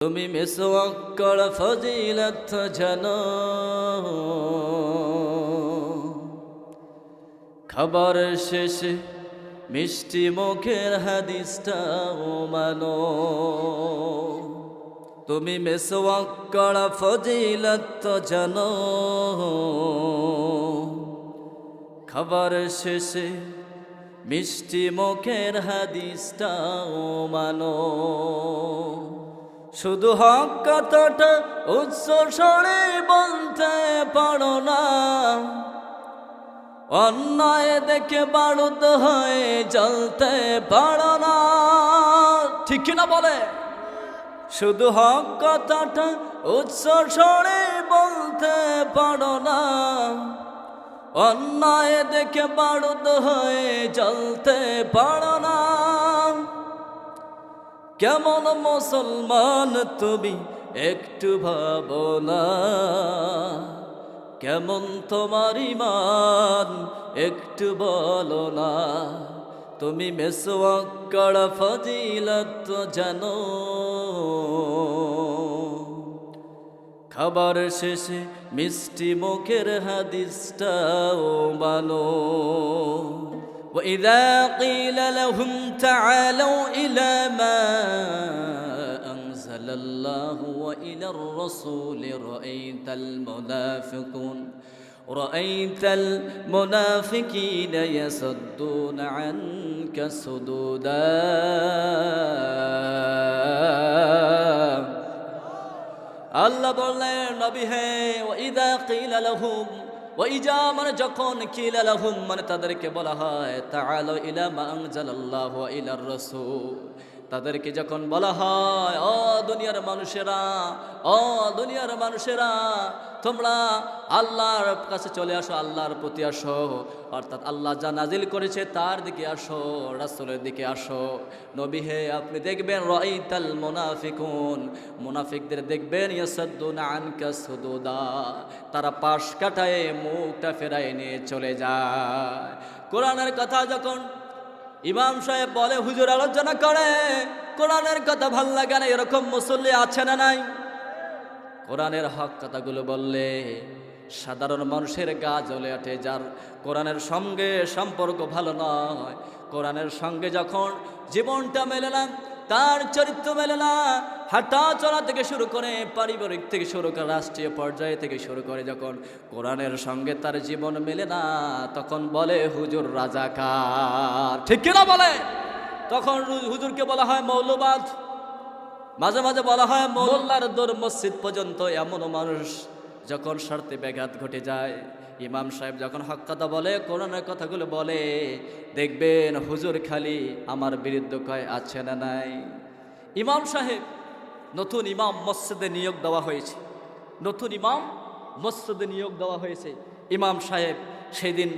তুমি মিসওয়াক্কর ফজিলত জানো, খাবার শেষে মিষ্টি মুখের হাদিসটাও মানো। তুমি মিসওয়াক্কর ফজিলত জানো, খাবার শেষে মিষ্টি মুখের হাদিসটাও মানো। শুধু হক কথাটা উচ্চ স্বরে বলতে পারো না, অন্যায় দেখে বারুদ হয়ে জ্বলতে পারো না। ঠিক কিনা বলে? শুধু হক কথাটা উচ্চ স্বরে বলতে পারো না, অন্যায় দেখে বারুদ হয়ে জ্বলতে পারো না। কেমন মুসলমান তুমি একটু ভাবো না, কেমন তোমার ঈমান একটু বলো না। তুমি মিসওয়াক্কর ফজিলত জানো, খাবার শেষে মিষ্টি মুখের হাদিসটাও মানো। وإذا قيل لهم تعالوا إلى ما أنزل الله وإلى الرسول رأيت المنافقين يصدون عنك صدودا। আল্লাহ বললেন, নবী হে, ওয়াইদা কিলা লাহুম, ওয়াইজা মানে যখন, কিলা লাহুম মানে তাদেরকে বলা হয়, তাআলা ইলা মা আনজালাল্লাহু ওয়া ইলার রাসূল, তাদেরকে যখন বলা হয়, ও দুনিয়ার মানুষেরা, ও দুনিয়ার মানুষেরা, তোমরা আল্লাহর কাছে চলে আসো, আল্লাহর প্রতি আসো, অর্থাৎ আল্লাহ যা নাজিল করেছে তার দিকে আসো, রাসূলের দিকে আসো। নবী হে, আপনি দেখবেন রাআইতাল মুনাফিকুন, মুনাফিকদের দেখবেন, ইয়াসাদ্দুনা আনকা সুদুদা, তারা পাশ কাটায় মুখটা ফেরায় নিয়ে চলে যায়। কোরআনের কথা যখন ইমাম সাহেব বলে, হুজুর আলোচনা করে, কোরআনের কথা ভাল লাগে না, এরকম মুসল্লি আছে না নাই? কোরআনের হক কথাগুলো বললে সাধারণ মানুষের গা জ্বলে ওঠে, যার কোরআনের সঙ্গে সম্পর্ক ভালো নয়, কোরআনের সঙ্গে যখন জীবনটা মেলে না, তার চরিত্র মেলে না, হাঁটা চলা থেকে শুরু করে, পারিবারিক থেকে শুরু করে, রাষ্ট্রীয় পর্যায়ে থেকে শুরু করে, যখন কোরআনের সঙ্গে তার জীবন মেলে না, তখন বলে হুজুর রাজাকার। ঠিক কিনা বলে? তখন হুজুরকে বলা হয় মৌলবাদ, মাঝে মাঝে বলা হয় মোল্লার দৌড় মসজিদ পর্যন্ত। এমনও মানুষ যখন শর্তে ব্যাঘাত ঘটে যায়, ইমাম সাহেব যখন হক কথা বলে, কোরআনের কথাগুলো বলে, দেখবেন হুজুর খালি আমার বিরুদ্ধে কয়, আছে না নাই? ইমাম সাহেব, নতুন ইমাম মসজিদে নিয়োগ দেওয়া হয়েছে, নতুন ইমাম মসজিদে নিয়োগ দেওয়া হয়েছে। ইমাম সাহেব সেদিন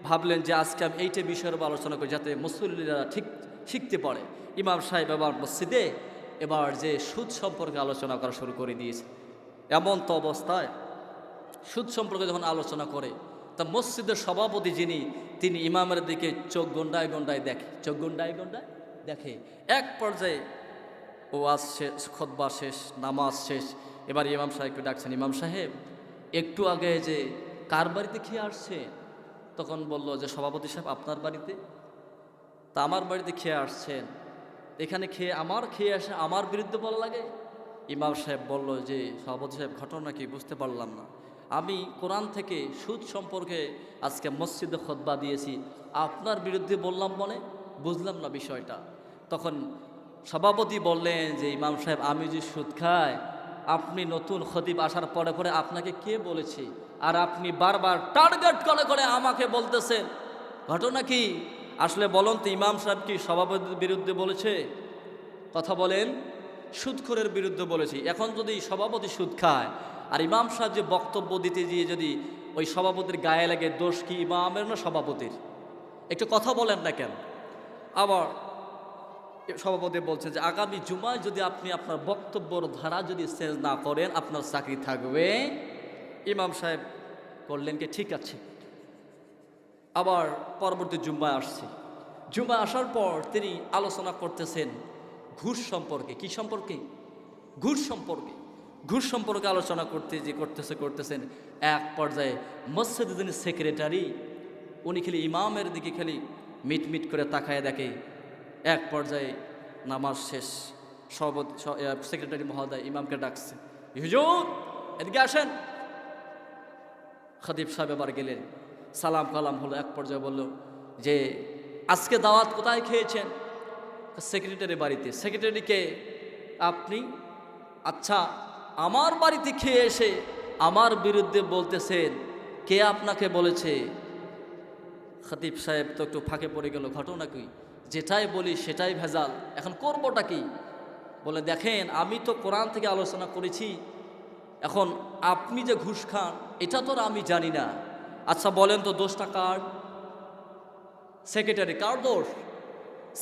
ভাবলেন যে আজকে আমি এইটা বিষয়ের উপর আলোচনা করি, যাতে মুসল্লিরা ঠিক শিখতে পারে। ইমাম সাহেব এবার মসজিদে এবার যে সুদ সম্পর্কে আলোচনা করা শুরু করে দিয়েছে। এমন তো অবস্থায় সুদ সম্পর্কে যখন আলোচনা করে, তা মসজিদের সভাপতি যিনি, তিনি ইমামের দিকে চোখ গন্ডায় গন্ডায় দেখে, চোখ গন্ডায় গন্ডায় দেখে। এক পর্যায়ে ওয়াজ শেষ, খুতবা শেষ, নামাজ শেষ, এবার ইমাম সাহেবকে ডাকছেন, ইমাম সাহেব একটু আগে যে কার বাড়িতে খেয়ে আসছে? তখন বলল যে সভাপতি সাহেব আপনার বাড়িতে। তা আমার বাড়িতে খেয়ে আসছেন, এখানে খেয়ে আসে আমার বিরুদ্ধে বলা লাগে? ইমাম সাহেব বলল যে সভাপতি সাহেব ঘটনা কি বুঝতে পারলাম না, আমি কোরআন থেকে সুদ সম্পর্কে আজকে মসজিদে খুতবা দিয়েছি, আপনার বিরুদ্ধে বললাম বলে বুঝলাম না বিষয়টা। তখন সভাপতি বললেন যে ইমাম সাহেব, আমি যে সুদ খাই, আপনি নতুন খতিব আসার পরে পরে আপনাকে কে বলেছে? আর আপনি বারবার টার্গেট করে করে আমাকে বলতেছেন, ঘটনা কি? আসলে বলুন তো, ইমাম সাহেব কি সভাপতির বিরুদ্ধে বলেছে? কথা বলেন, সুদখোরের বিরুদ্ধে বলেছি। এখন যদি সভাপতি সুদ খায় আর ইমাম সাহেব যে বক্তব্য দিতে গিয়ে যদি ওই সভাপতির গায়ে লাগে, দোষ কি ইমামের না সভাপতির? একটু কথা বলেন না কেন? আবার সভাপতি বলছে যে আগামী জুমায় যদি আপনি আপনার বক্তব্যর ধারা যদি চেঞ্জ না করেন, আপনার চাকরি থাকবে। ইমাম সাহেব করলেন কি, ঠিক আছে। আবার পরবর্তী জুম্মায় আসছে, জুম্মা আসার পর তিনি আলোচনা করতেছেন ঘুষ সম্পর্কে। কি সম্পর্কে? ঘুষ সম্পর্কে আলোচনা করতেছেন এক পর্যায়ে মসজিদের যিনি সেক্রেটারি উনি খালি ইমামের দিকে খালি মিট করে তাকায় দেখে। এক পর্যায়ে নামাজ শেষ, সেক্রেটারি মহোদয় ইমামকে ডাকছে, হুজুর এদিকে আসেন। খতিব সাহেব এবার গেলেন, সালাম কালাম হলো। এক পর্যায়ে বলল যে আজকে দাওয়াত কোথায় খেয়েছেন? সেক্রেটারি বাড়িতে। সেক্রেটারিকে আপনি? আচ্ছা, আমার বাড়িতে খেয়ে এসে আমার বিরুদ্ধে বলতেছেন, কে আপনাকে বলেছে? খতিব সাহেব তো একটু ফাঁকে পড়ে গেল, ঘটনা কি? যেটাই বলি সেটাই ভেজাল, এখন করবোটা কি? বলে দেখেন, আমি তো কোরআন থেকে আলোচনা করেছি, এখন আপনি যে ঘুষ খান এটা তো আমি জানি না। আচ্ছা বলেন তো দোষটা কার? সেক্রেটারি। কার দোষ?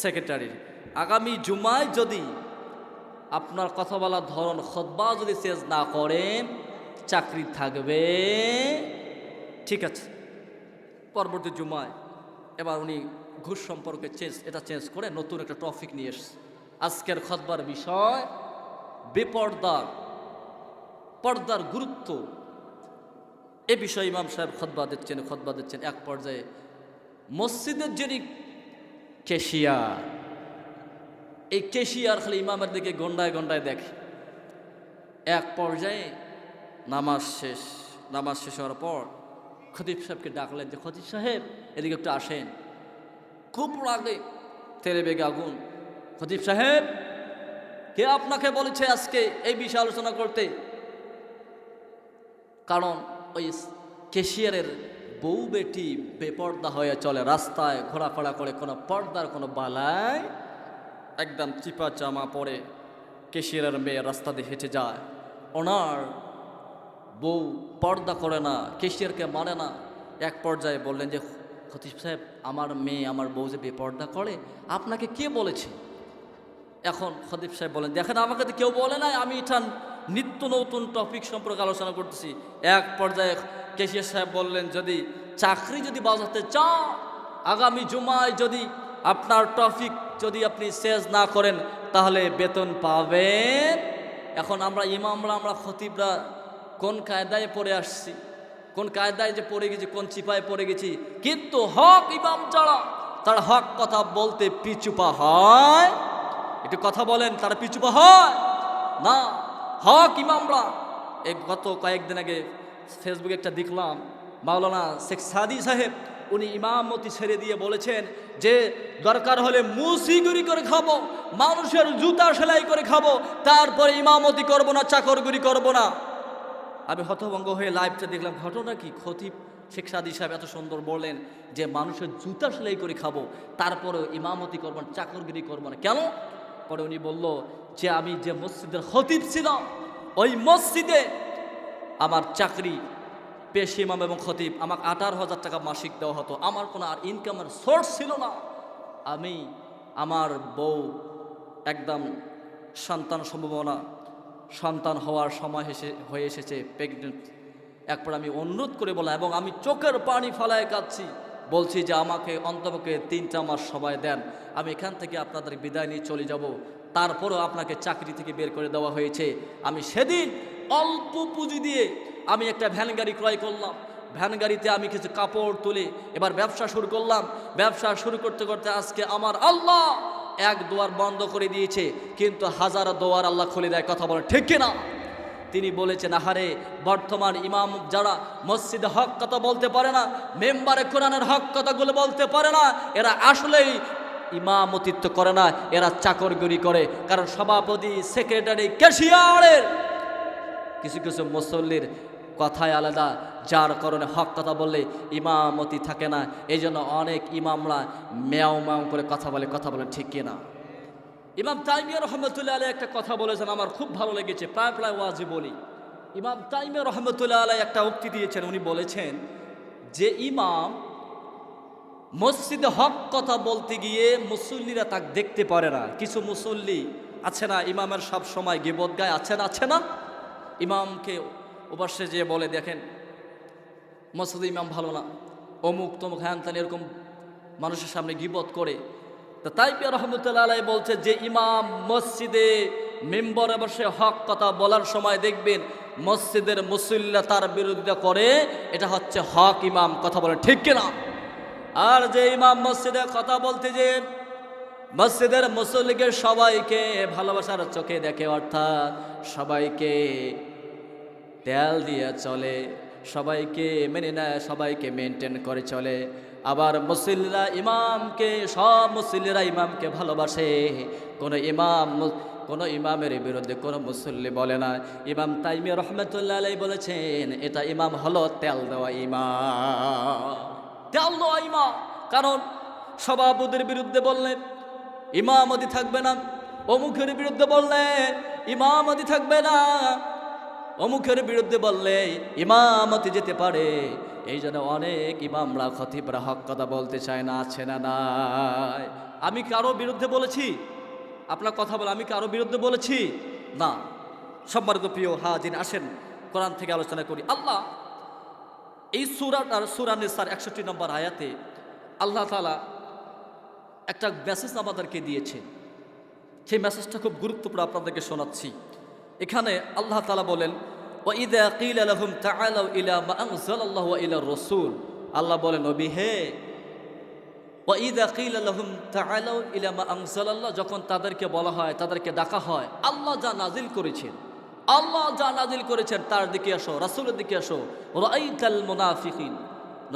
সেক্রেটারির। আগামী জুমায় যদি আপনার কথা বলার ধরন খুতবা যদি চেঞ্জ না করেন চাকরি থাকবে। ঠিক আছে। পরবর্তী জুমায় এবার উনি ঘুষ সম্পর্কে চেঞ্জ করে নতুন একটা টপিক নিয়ে এসছে। আজকের খুতবার বিষয় পর্দার গুরুত্ব। এ বিষয়ে ইমাম সাহেব খুতবা দিচ্ছেন। এক পর্যায়ে মসজিদের যিনি ক্যাশিয়ার, এই ক্যাশিয়ার খালি ইমামের দিকে গন্ডায় দেখে। এক পর্যায়ে নামাজ শেষ হওয়ার পর খতিব সাহেবকে ডাকলেন যে খতিব সাহেব এদিকে একটু আসেন। খুব রাগে, তেলে বেগে আগুন। খতিব সাহেব, কে আপনাকে বলেছে আজকে এই বিষয়ে আলোচনা করতে? কারণ ওই ক্যাশিয়ারের বউ বেটি বেপর্দা হয়ে চলে, রাস্তায় ঘোরাফেরা করে, কোনো পর্দার কোনো বালায়, একদম চিপা জামা পরে ক্যাশিয়ারের মেয়ে রাস্তা দিয়ে হেঁটে যায়। ওনার বউ পর্দা করে না, ক্যাশিয়ারকে মানে না। এক পর্যায়ে বললেন যে খতিব সাহেব, আমার মেয়ে আমার বউ যে বেপর্দা করে আপনাকে কে বলেছে? এখন খতিব সাহেব বলেন, দেখেন আমাকে তো কেউ বলে নাই, আমি এটা নিত্য নতুন টপিক সম্পর্কে আলোচনা করতেছি। এক পর্যায়ে ক্যাশিয়ার সাহেব বললেন, চাকরি যদি বাজাতে চান আগামী জুমায় যদি আপনার টপিক যদি আপনি চেঞ্জ না করেন তাহলে বেতন পাবেন। এখন আমরা ইমামরা, আমরা খতিবরা কোন কায়দায় পড়ে আসছি, কোন কায়দায় যে পড়ে গেছি, কোন চিপায় পড়ে গেছি। কিন্তু হক ইমাম যারা, তারা হক কথা বলতে পিছুপা হয়। একটু কথা বলেন, তারা পিছুপা হয় না। হক ইমামরা। গত কয়েকদিন আগে ফেসবুকে একটা দেখলাম, মাওলানা শেখ সাদি সাহেব উনি ইমামতি ছেড়ে দিয়ে বলেছেন যে দরকার হলে মুসিগিরি করে খাবো, মানুষের জুতা সেলাই করে খাবো, তারপরে ইমামতি করব না, চাকরগিরি করব না। আমি হতভঙ্গ হয়ে লাইভটা দেখলাম, ঘটনা কি? খতিব শেখ সাদি সাহেব এত সুন্দর বললেন যে মানুষের জুতা সেলাই করে খাবো, তারপরেও ইমামতি করবো না, চাকরগিরি করবো না। কেন? পরে উনি বলল যে আমি যে মসজিদের খতিব ছিলাম ওই মসজিদে আমার চাকরি, পেশ ইমাম এবং খতিব, আমাকে 18,000 টাকা মাসিক দেওয়া হতো। আমার কোনো আর ইনকামের সোর্স ছিল না। আমি, আমার বউ একদম সন্তান হওয়ার সময় হয়ে এসেছে, প্রেগনেন্ট। একবার আমি অনুরোধ করে বললাম এবং আমি চোখের পানি ফেলায় কাঁদছি, বলছি যে আমাকে অন্তপক্ষে 3টা মাস সময় দেন, আমি এখান থেকে আপনাদের বিদায় নিয়ে চলে যাব। তারপরও আপনাকে চাকরি থেকে বের করে দেওয়া হয়েছে। আমি সেদিন অল্প পুঁজি দিয়ে আমি একটা ভ্যান গাড়ি ক্রয় করলাম। ভ্যান গাড়িতে আমি কিছু কাপড় তুলে এবার ব্যবসা শুরু করলাম। ব্যবসা শুরু করতে করতে আজকে আমার আল্লাহ এক দুয়ার বন্ধ করে দিয়েছে, কিন্তু হাজার দুয়ার আল্লাহ খুলে দেয়। কথা বলে ঠিক কিনা? তিনি বলেছেন, আহারে বর্তমান ইমাম যারা মসজিদে হক কথা বলতে পারে না, মেম্বারে কোরআনের হক কথাগুলো বলতে পারে না, এরা আসলেই ইমামতিত্ব করে না, এরা চাকরগিরি করে। কারণ সভাপতি, সেক্রেটারি, ক্যাশিয়ারের কিছু কিছু মুসল্লির কথাই আলাদা, যার কারণে হক কথা বললে ইমামতি থাকে না। এই জন্য অনেক ইমামরা ম্যাও ম্যাও করে কথা বলে ঠিক কিনা? ইমাম তাইমিয়া রহমতুল্লাহ আলাইহি একটা কথা বলেছেন, আমার খুব ভালো লেগেছে, প্রায় ওয়াজি বলি। ইমাম তাইমিয়া রহমতুল্লাহ আলাইহি একটা উক্তি দিয়েছেন। উনি বলেছেন যে ইমাম মসজিদে হক কথা বলতে গিয়ে মুসল্লিরা তাকে দেখতে পারে না। কিছু মুসল্লি আছে না, ইমামের সব সময় গিবত গায়, আছে না? ইমামকে ওপাশে যেয়ে বলে, দেখেন মসজিদে ইমাম ভালো না, অমুক তমুক হ্যান ত্যান, এরকম মানুষের সামনে গিবত করে। তা তাইমিয়া রহমতুল্লাহ আলাইহি বলছে যে ইমাম মসজিদে মিম্বরে বসে হক কথা বলার সময় দেখবেন মসজিদের মুসল্লিরা তার বিরোধিতা করে, এটা হচ্ছে হক ইমাম। কথা বলে ঠিক কিনা? আর যে ইমাম মসজিদে কথা বলতে যে মসজিদের মুসল্লিকে সবাইকে ভালোবাসার চোখে দেখে, অর্থাৎ সবাইকে তেল দিয়ে চলে, সবাইকে মেনে নেয়, সবাইকে মেনটেন করে চলে, আবার মুসল্লিরা ইমামকে, সব মুসল্লিরা ইমামকে ভালোবাসে, কোনো ইমামের বিরুদ্ধে কোনো মুসল্লি বলে না। ইমাম তাইমিয়া রহমতুল্লাহ আলাইহি বলেছেন এটা ইমাম হলো তেল দেওয়া ইমাম, তেল দেওয়া ইমাম। কারণ সভাপতির বিরুদ্ধে বললে ইমামতি থাকবে না, অমুখের বিরুদ্ধে বললে ইমামতি থাকবে না, অমুখের বিরুদ্ধে বললে ইমামতি যেতে পারে। এই জন্য অনেক ইমামরা, খতিবরা হক কথা বলতে চায় না, আছে না নাই? আমি কারো বিরুদ্ধে বলেছি? আপনার কথা বলে আমি কারো বিরুদ্ধে বলেছি না। সম্মানিত প্রিয় হাজির, আসেন কোরআন থেকে আলোচনা করি। আল্লাহ এই সূরা নিসার 61 নম্বর আয়াতে আল্লাহ তাআলা একটা মেসেজ আমাদেরকে দিয়েছেন। সেই মেসেজটা খুব গুরুত্বপূর্ণ, আপনাদেরকে শোনাচ্ছি। এখানে আল্লাহ তাআলা বলেন, ওয়াইদা কিলা লাহুম তাআলাউ ইলা মা আনজালাল্লাহু ওয়া ইলা রাসূল। আল্লাহ বলেন, নবী হে, ওয়াইদা কিলা লাহুম তাআলাউ ইলা মা আনজালাল্লাহ, যখন তাদেরকে বলা হয়, তাদেরকে ডাকা হয় আল্লাহ যা নাজিল করেছেন, আল্লাহ যা নাজিল করেছেন তার দিকে আসো, রাসূলের দিকে আসো। রাআইতাল মুনাফিকিন,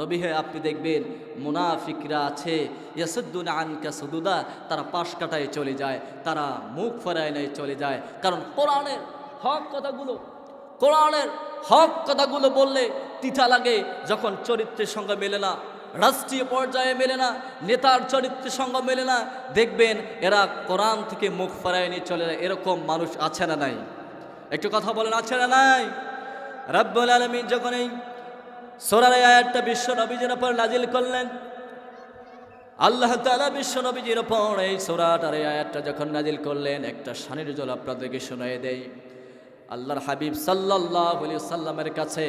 নবী হে আপনি দেখবেন মুনাফিকরা আছে, ইয়াসুদ্দুনা আনকা সুদুদা, তারা পাশ কাটায় চলে যায়, তারা মুখ ফেরায় নেয় চলে যায়। কারণ কোরআনের হক কথাগুলো বললে তিতা লাগে, যখন চরিত্রের সঙ্গে মেলে না, রাষ্ট্রীয় পর্যায়ে মেলে না, নেতার চরিত্রের সঙ্গে মেলে না, দেখবেন এরা কোরআন থেকে মুখ ফেরায় নিয়ে চলে যায়। এরকম মানুষ আছে না নাই? একটু কথা বলেন, আছে না নাই? রাব্বুল আলামিন যখন এই সূরার আয়াতটা বিশ্ব নবীজির উপর নাজিল করলেন, আল্লাহ তাআলা বিশ্ব নবীজির উপর এই সূরাটার আয়াতটা যখন নাজিল করলেন, একটা শানের জল আপনাদেরকে শোনায়ে দেই। আল্লাহর হাবিব সাল্লাল্লাহু আলাইহি সাল্লামের কাছে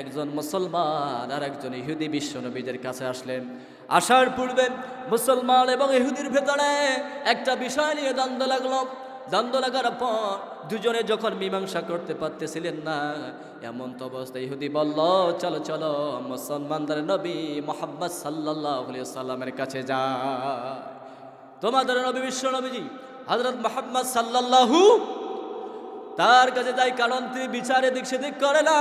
একজন মুসলমান আর একজন ইহুদি বিশ্ব নবীদের কাছে আসলেন। আসার পূর্বে মুসলমান এবং ইহুদির ভেতরে একটা বিষয় নিয়ে দ্বন্দ্ব লাগলো। দ্বন্দ্ব লাগার পর দুজনে যখন মীমাংসা করতে পারতেছিলেন না, এমন তো অবস্থা ইহুদি বলল, চলো চলো মুসলমানদের নবী মুহাম্মদ সাল্লাল্লাহু আলাইহি সাল্লামের কাছে যায়। তোমাদের নবী বিশ্ব নবীজি হযরত মুহাম্মদ সাল্লাল্লাহু তার কাছে যাই, কারণ তিনি বিচারে দিক সেদিক করে না।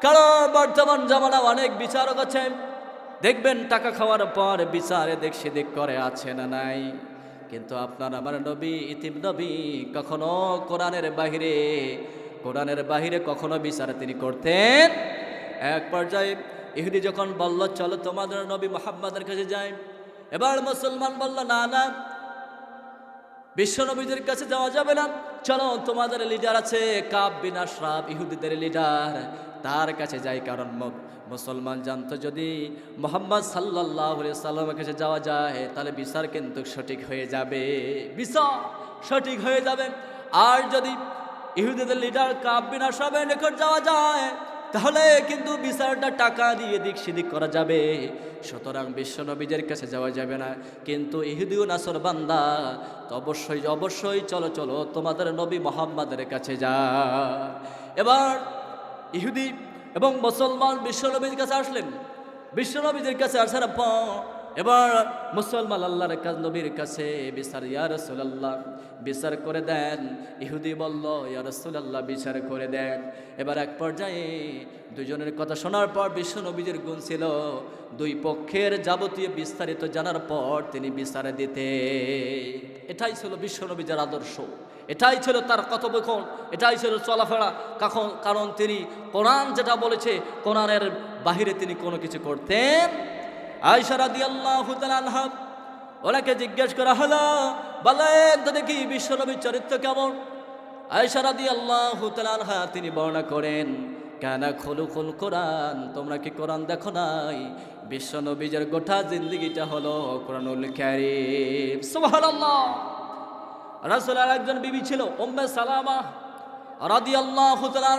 কারণ বর্তমান জামানা অনেক বিচারক আছে, দেখবেন টাকা খাওয়ার পর বিচারে দিক সেদিক করে, আছে না নাই? কিন্তু আপনার আমার নবী ইতিম নবী কখনো কোরআনের বাহিরে কখনো বিচার তিনি করতেন। এক পর্যায়ে ইহুদি যখন বলল, চলো তোমাদের নবী মুহাম্মাদের কাছে যাই, এবার মুসলমান বলল, না না, বিশ্ব নবীদের কাছে যাওয়া যাবে না, চলো তোমাদের লিডার আছে কাব বিন আশরাফ, ইহুদিদের লিডার, তার কাছে যাই। কারণ মুসলমান জানতো যদি মুহাম্মদ সাল্লাল্লাহু আলাইহি সাল্লামের কাছে যাওয়া যায় তাহলে বিচার কিন্তু সঠিক হয়ে যাবে, বিচার সঠিক হয়ে যাবে। আর যদি ইহুদিদের লিডার কাব বিন আশরাফের নিকট যাওয়া যায় তাহলে কিন্তু বিচারটা টাকা দিয়ে দিক সেদিক করা যাবে। সুতরাং বিশ্ব নবীদের কাছে যাওয়া যাবে না। কিন্তু ইহুদি ও নাসর বান্দা তো অবশ্যই চলো চলো তোমাদের নবী মুহাম্মাদের কাছে যায়। এবার ইহুদি এবং মুসলমান বিশ্ব নবীর কাছে আসলেন। বিশ্ব নবীদের কাছে আসার পর এবার মুসলমান আল্লাহর নবীর কাছে বিচার, ইয়া রাসূলুল্লাহ বিচার করে দেন। ইহুদি বলল, ইয়া রাসূলুল্লাহ বিচার করে দেন। এবার এক পর্যায়ে দুজনের কথা শোনার পর বিশ্ব নবীর গুণ ছিল দুই পক্ষের যাবতীয় বিস্তারিত জানার পর তিনি বিচার দিতে। এটাই ছিল বিশ্ব নবীর আদর্শ, এটাই ছিল তার কথোপকথন, এটাই ছিল চলাফেরা। কারণ তিনি কোরআন যেটা বলেছে কোরআনের বাহিরে তিনি কোনো কিছু করতেন। আয়েশা রাদিয়াল্লাহু তাআলা আনহা, ওনাকে জিজ্ঞেস করা হলো, বলেন তো দেখি বিশ্বনবীর চরিত্র কেমন? আয়েশা রাদিয়াল্লাহু তাআলা আনহা তিনি বর্ণনা করেন, কানা খুলুকুল কোরআন, তোমরা কি কোরআন দেখো নাই? বিশ্বনবীর গোটা জিন্দেগিটা হলো কোরআনুল কারীম। সুবহানাল্লাহ। রাসূলের একজন বিবি ছিল উম্মে সালামা রাদিয়াল্লাহু তাআলা,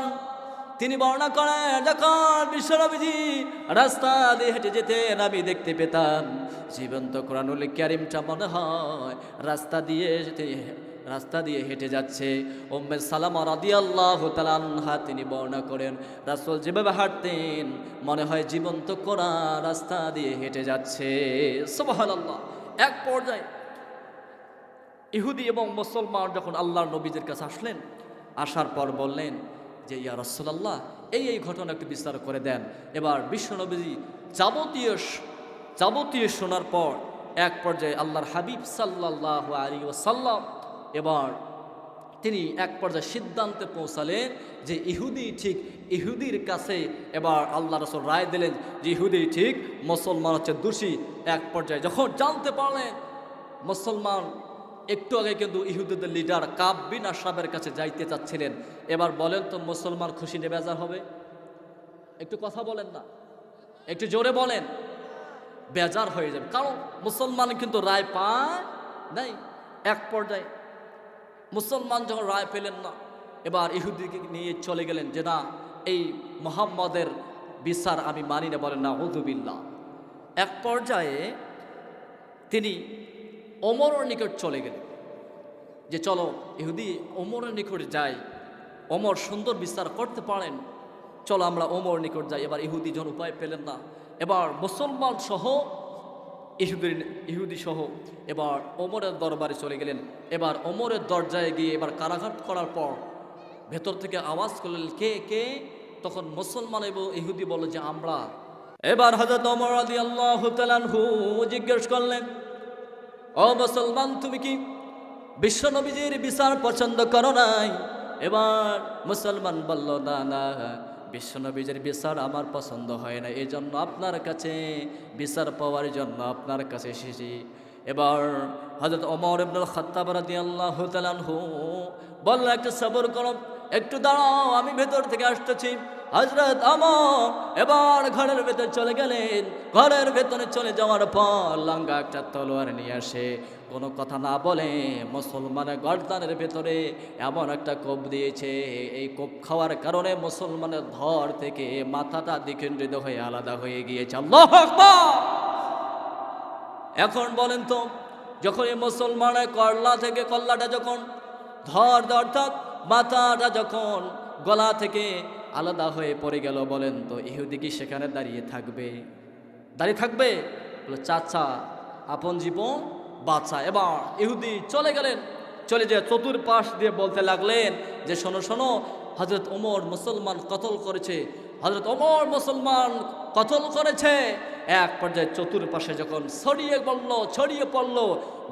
তিনি বর্ণনা করেন যখন বিশ্বনবীজি রাস্তা দিয়ে হেঁটে যেতেন আমি দেখতে পেতাম জীবন্ত কোরআনুল কারীমটা মনে হয় রাস্তা দিয়ে রাস্তা দিয়ে হেঁটে যাচ্ছে। উম্মে সালামা রাদিয়াল্লাহু তাআলা আনহা তিনি বর্ণনা করেন, রাসূল যেভাবে হাঁটতেন মনে হয় জীবন্ত কোরা রাস্তা দিয়ে হেঁটে যাচ্ছে। সুবহানাল্লাহ। এক পর্যায়ে ইহুদি এবং মুসলমান যখন আল্লাহর নবীদের কাছে আসলেন, আসার পর বললেন যে ইয়া রাসূলুল্লাহ, এই ঘটনা একটু বিস্তার করে দেন। এবার বিশ্বনবীজি যাবতীয় শোনার পর এক পর্যায়ে আল্লাহর হাবিব সাল্লাল্লাহু আলাইহি ওয়াসাল্লাম এবার তিনি এক পর্যায়ে সিদ্ধান্তে পৌঁছালেন যে ইহুদির কাছে এবার আল্লাহ রাসূল রায় দিলেন যে ইহুদি ঠিক, মুসলমান হচ্ছে দোষী। এক পর্যায়ে যখন জানতে পারলেন মুসলমান, একটু আগে কিন্তু ইহুদিদের লিডার কাব বিন আশরাফের কাছে যাইতে চাচ্ছিলেন। এবার বলেন তো মুসলমান খুশি নে বেজার হবে? একটু কথা বলেন না, একটু জোরে বলেন। বেজার হয়ে যাবে, কারণ মুসলমান কিন্তু রায় পায় নাই। এক পর্যায়ে মুসলমান যখন রায় পেলেন না, এবার ইহুদিকে নিয়ে চলে গেলেন যে না, এই মুহাম্মদের বিচার আমি মানি না, বলেন না উযুবিল্লাহ। এক পর্যায়ে তিনি ওমরের নিকট চলে গেলেন যে চলো ইহুদি ওমরের নিকট যাই, ওমর সুন্দর বিচার করতে পারেন, চলো আমরা ওমরের নিকট যাই। এবার ইহুদি যখন উপায় পেলেন না, এবার মুসলমান সহ ইহুদি সহ এবার ওমরের দরবারে চলে গেলেন। এবার ওমরের দরজায় গিয়ে এবার কারাঘাট করার পর ভেতর থেকে আওয়াজ করলেন, কে কে? তখন মুসলমান এবং ইহুদি বলল যে আমরা। এবার হযরত ওমর রাদিয়াল্লাহু তাআলা আনহু জিজ্ঞেস করলেন, ও মুসলমান, তুমি কি বিশ্বনবীজির বিচার পছন্দ করো নাই? এবার মুসলমান বলল, না না, বিশ্বনবীজির বিচার আমার পছন্দ হয় না, এই জন্য আপনার কাছে বিচার পাওয়ার জন্য আপনার কাছে এসেছি। এবার হযরত ওমর ইবনুল খাত্তাব রাদিয়াল্লাহু তাআলা আনহু বলল, একটু সবর করো, একটু দাঁড়াও, আমি ভেতর থেকে আসতেছি। হযরত ওমর এবার ঘরের ভেতর চলে গেলেন। ঘরের ভেতরে চলে যাওয়ার পর লঙ্গা একটা তলোয়ার নিয়ে আসে, কোনো কথা না বলে মুসলমানের গর্দানের ভেতরে এমন একটা কোপ দিয়েছে, এই কোপ খাওয়ার কারণে মুসলমানের ধর থেকে মাথাটা দ্বিখণ্ডিত হয়ে আলাদা হয়ে গিয়েছে। আল্লাহু আকবার। এখন বলেন তো, যখন এই মুসলমানের কল্লাটা যখন অর্থাৎ মাথাটা যখন গলা থেকে আলাদা হয়ে পড়ে গেল, বলেন তো ইহুদি কি সেখানে দাঁড়িয়ে থাকবে? বলে চাচা আপন জীবন বাঁচা। এবার ইহুদি চলে গেলেন, চলে যেয়ে চতুর্পাশ দিয়ে বলতে লাগলেন যে শোনো শোনো, হযরত ওমর মুসলমান কতল করেছে, হযরত ওমর মুসলমান কতল করেছে। এক পর্যায়ে চতুর্পাশে যখন ছড়িয়ে পড়ল,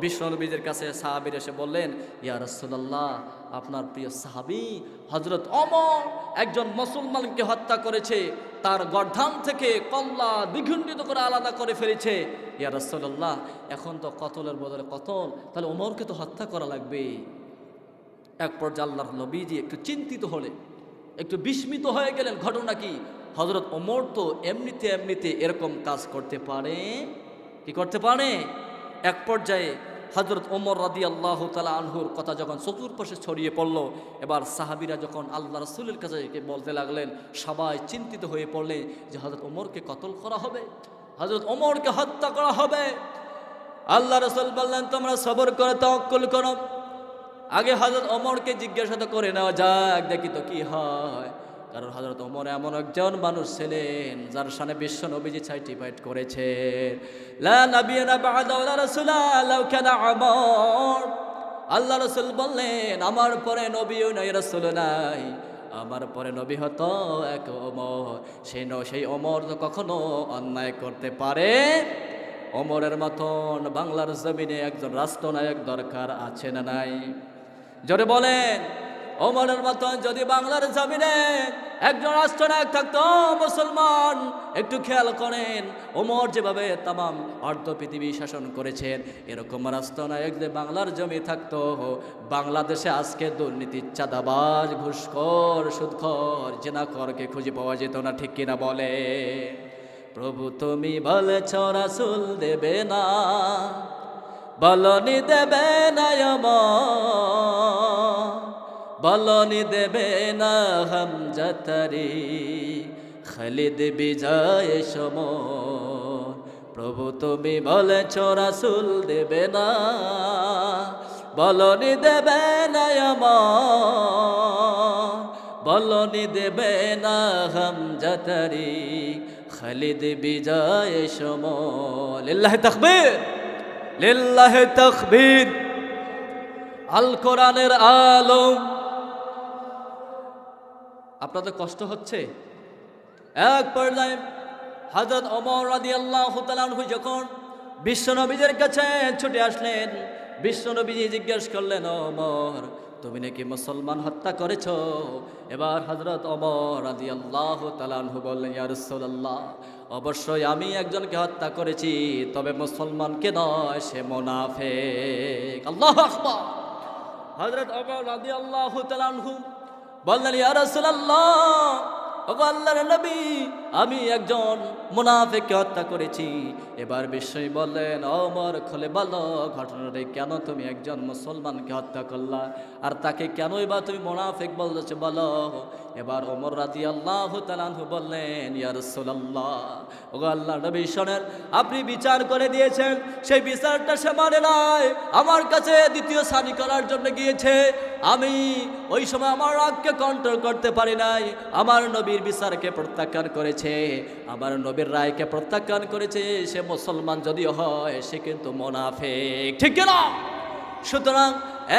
বিশ্বনবীদের কাছে সাহাবীর এসে বললেন, ইয়া রাসূলুল্লাহ, আপনার প্রিয় সাহাবী হযরত ওমর একজন মুসলমানকে হত্যা করেছে, তার গর্দান থেকে কল্লা দ্বিখণ্ডিত করে আলাদা করে ফেলেছে। ইয়া রাসূলুল্লাহ, এখন তো কতলের বদলে কতল, তাহলে ওমরকে তো হত্যা করা লাগবে। এক পর্যায়ে আল্লাহর নবীজি একটু চিন্তিত হলে, একটু বিস্মিত হয়ে গেলেন। ঘটনা কি? হযরত ওমর তো এমনিতে এরকম কাজ করতে পারে? কি করতে পারে? এক পর্যায়ে হযরত ওমর রাদিয়াল্লাহু তাআলা আনহুর কথা যখন চতুর্পাশে ছড়িয়ে পড়ল, এবার সাহাবীরা যখন আল্লাহ রাসূলের কাছে বলতে লাগলেন, সবাই চিন্তিত হয়ে পড়লেন যে হযরত ওমরকে কতল করা হবে, হযরত ওমরকে হত্যা করা হবে। আল্লাহ রাসূল বললেন, তোমরা সবর করে তাওয়াক্কুল করো, আগে হযরত ওমরকে জিজ্ঞাসা করে নেওয়া যাক, দেখি তো কি হয়। কারণ হযরত ওমর এমন একজন মানুষ ছিলেন যার সামনে বিশ্ব নবীজি সার্টিফাইড করেছেন, লা নাবিয়্যুনা বা'দা ওয়া লা রাসূলা লাউ কানা ওমর। আল্লাহ রাসূল বললেন, আমার পরে নবীও নাই, রাসূল নাই, আমার পরে নবী হতো এক ওমর। সেই ওমর তো কখনো অন্যায় করতে পারে? ওমরের মতন বাংলার জমিনে একজন রাষ্ট্রনায়ক দরকার আছে না নাই? জোরে বলেন। ওমরের মতন যদি বাংলার জমিনে একজন রাষ্ট্রনায়ক থাকতো মুসলমান, একটু খেয়াল করেন, ওমর যেভাবে তামাম অর্ধ পৃথিবী শাসন করেছেন, এরকম রাষ্ট্রনায়ক যে বাংলার জমি থাকতো, বাংলাদেশে আজকে দুর্নীতি, চাঁদাবাজ, ঘুষখোর, সুদখোর, জিনাখোরকে খুঁজে পাওয়া যেত না। ঠিক কিনা বলে? প্রভু তুমি বলেছ রাসূল দেবে না, বলনি দেবে না, বলনি দেবে না হামজাতারি, খালিদ বিজয় সমর। প্রভু তুমি বলেছ রাসূল দেবে না, বলনি দেবে না আমার, বলনি দেবে না হামজাতারি খালিদ বিজয় সমল। লিল্লাহি তাকবীর, লিল্লাহি তাকবীর। আল কোরআনের আলো। আপনাদের কষ্ট হচ্ছে? এক পর্যায়ে হযরত ওমর রাদিয়াল্লাহু তাআলা আনহু যখন বিশ্বনবীর কাছে ছুটে আসলেন, বিশ্বনবী জিজ্ঞেস করলেন, ওমর তুমি নাকি মুসলমান হত্যা করেছো? এবার হযরত ওমর রাদিয়াল্লাহু তাআলা আনহু বললেন, ইয়া রাসূলুল্লাহ, অবশ্যই আমি একজনকে হত্যা করেছি, তবে মুসলমানকে নয়, সে মুনাফিক। আল্লাহু আকবার। হযরত ওমর রাদিয়াল্লাহু তাআলা আনহু বললেন, ইয়া রাসূলুল্লাহ, ওগো আল্লাহর নবী, আমি একজন মুনাফিককে হত্যা করেছি। এবার বিশ্বই বললেন, ওমর খুলে বলো ঘটনাটা, কেন তুমি একজন মুসলমানকে হত্যা করলা, আর তাকে কেনই বা তুমি মুনাফিক বলছো বলো। এবার ওমর রাদিয়াল্লাহু তাআলা আনহু বললেন, ইয়া রাসূলুল্লাহ, ওগো আল্লাহর নবী শোনেন, আপনি বিচার করে দিয়েছেন, সেই বিচারটা সে মানে নাই, আমার কাছে দ্বিতীয় সানি করার জন্য গিয়েছে। আমি ওই সময় আমার রাগকে কন্ট্রোল করতে পারি নাই, আমার নবীর বিচারকে প্রত্যাখ্যান করেছে, আমার নবীর রায়কে প্রত্যাখ্যান করেছে। সে মুসলমান যদিও হয়, সে কিন্তু মুনাফিক, ঠিক না? সুতরাং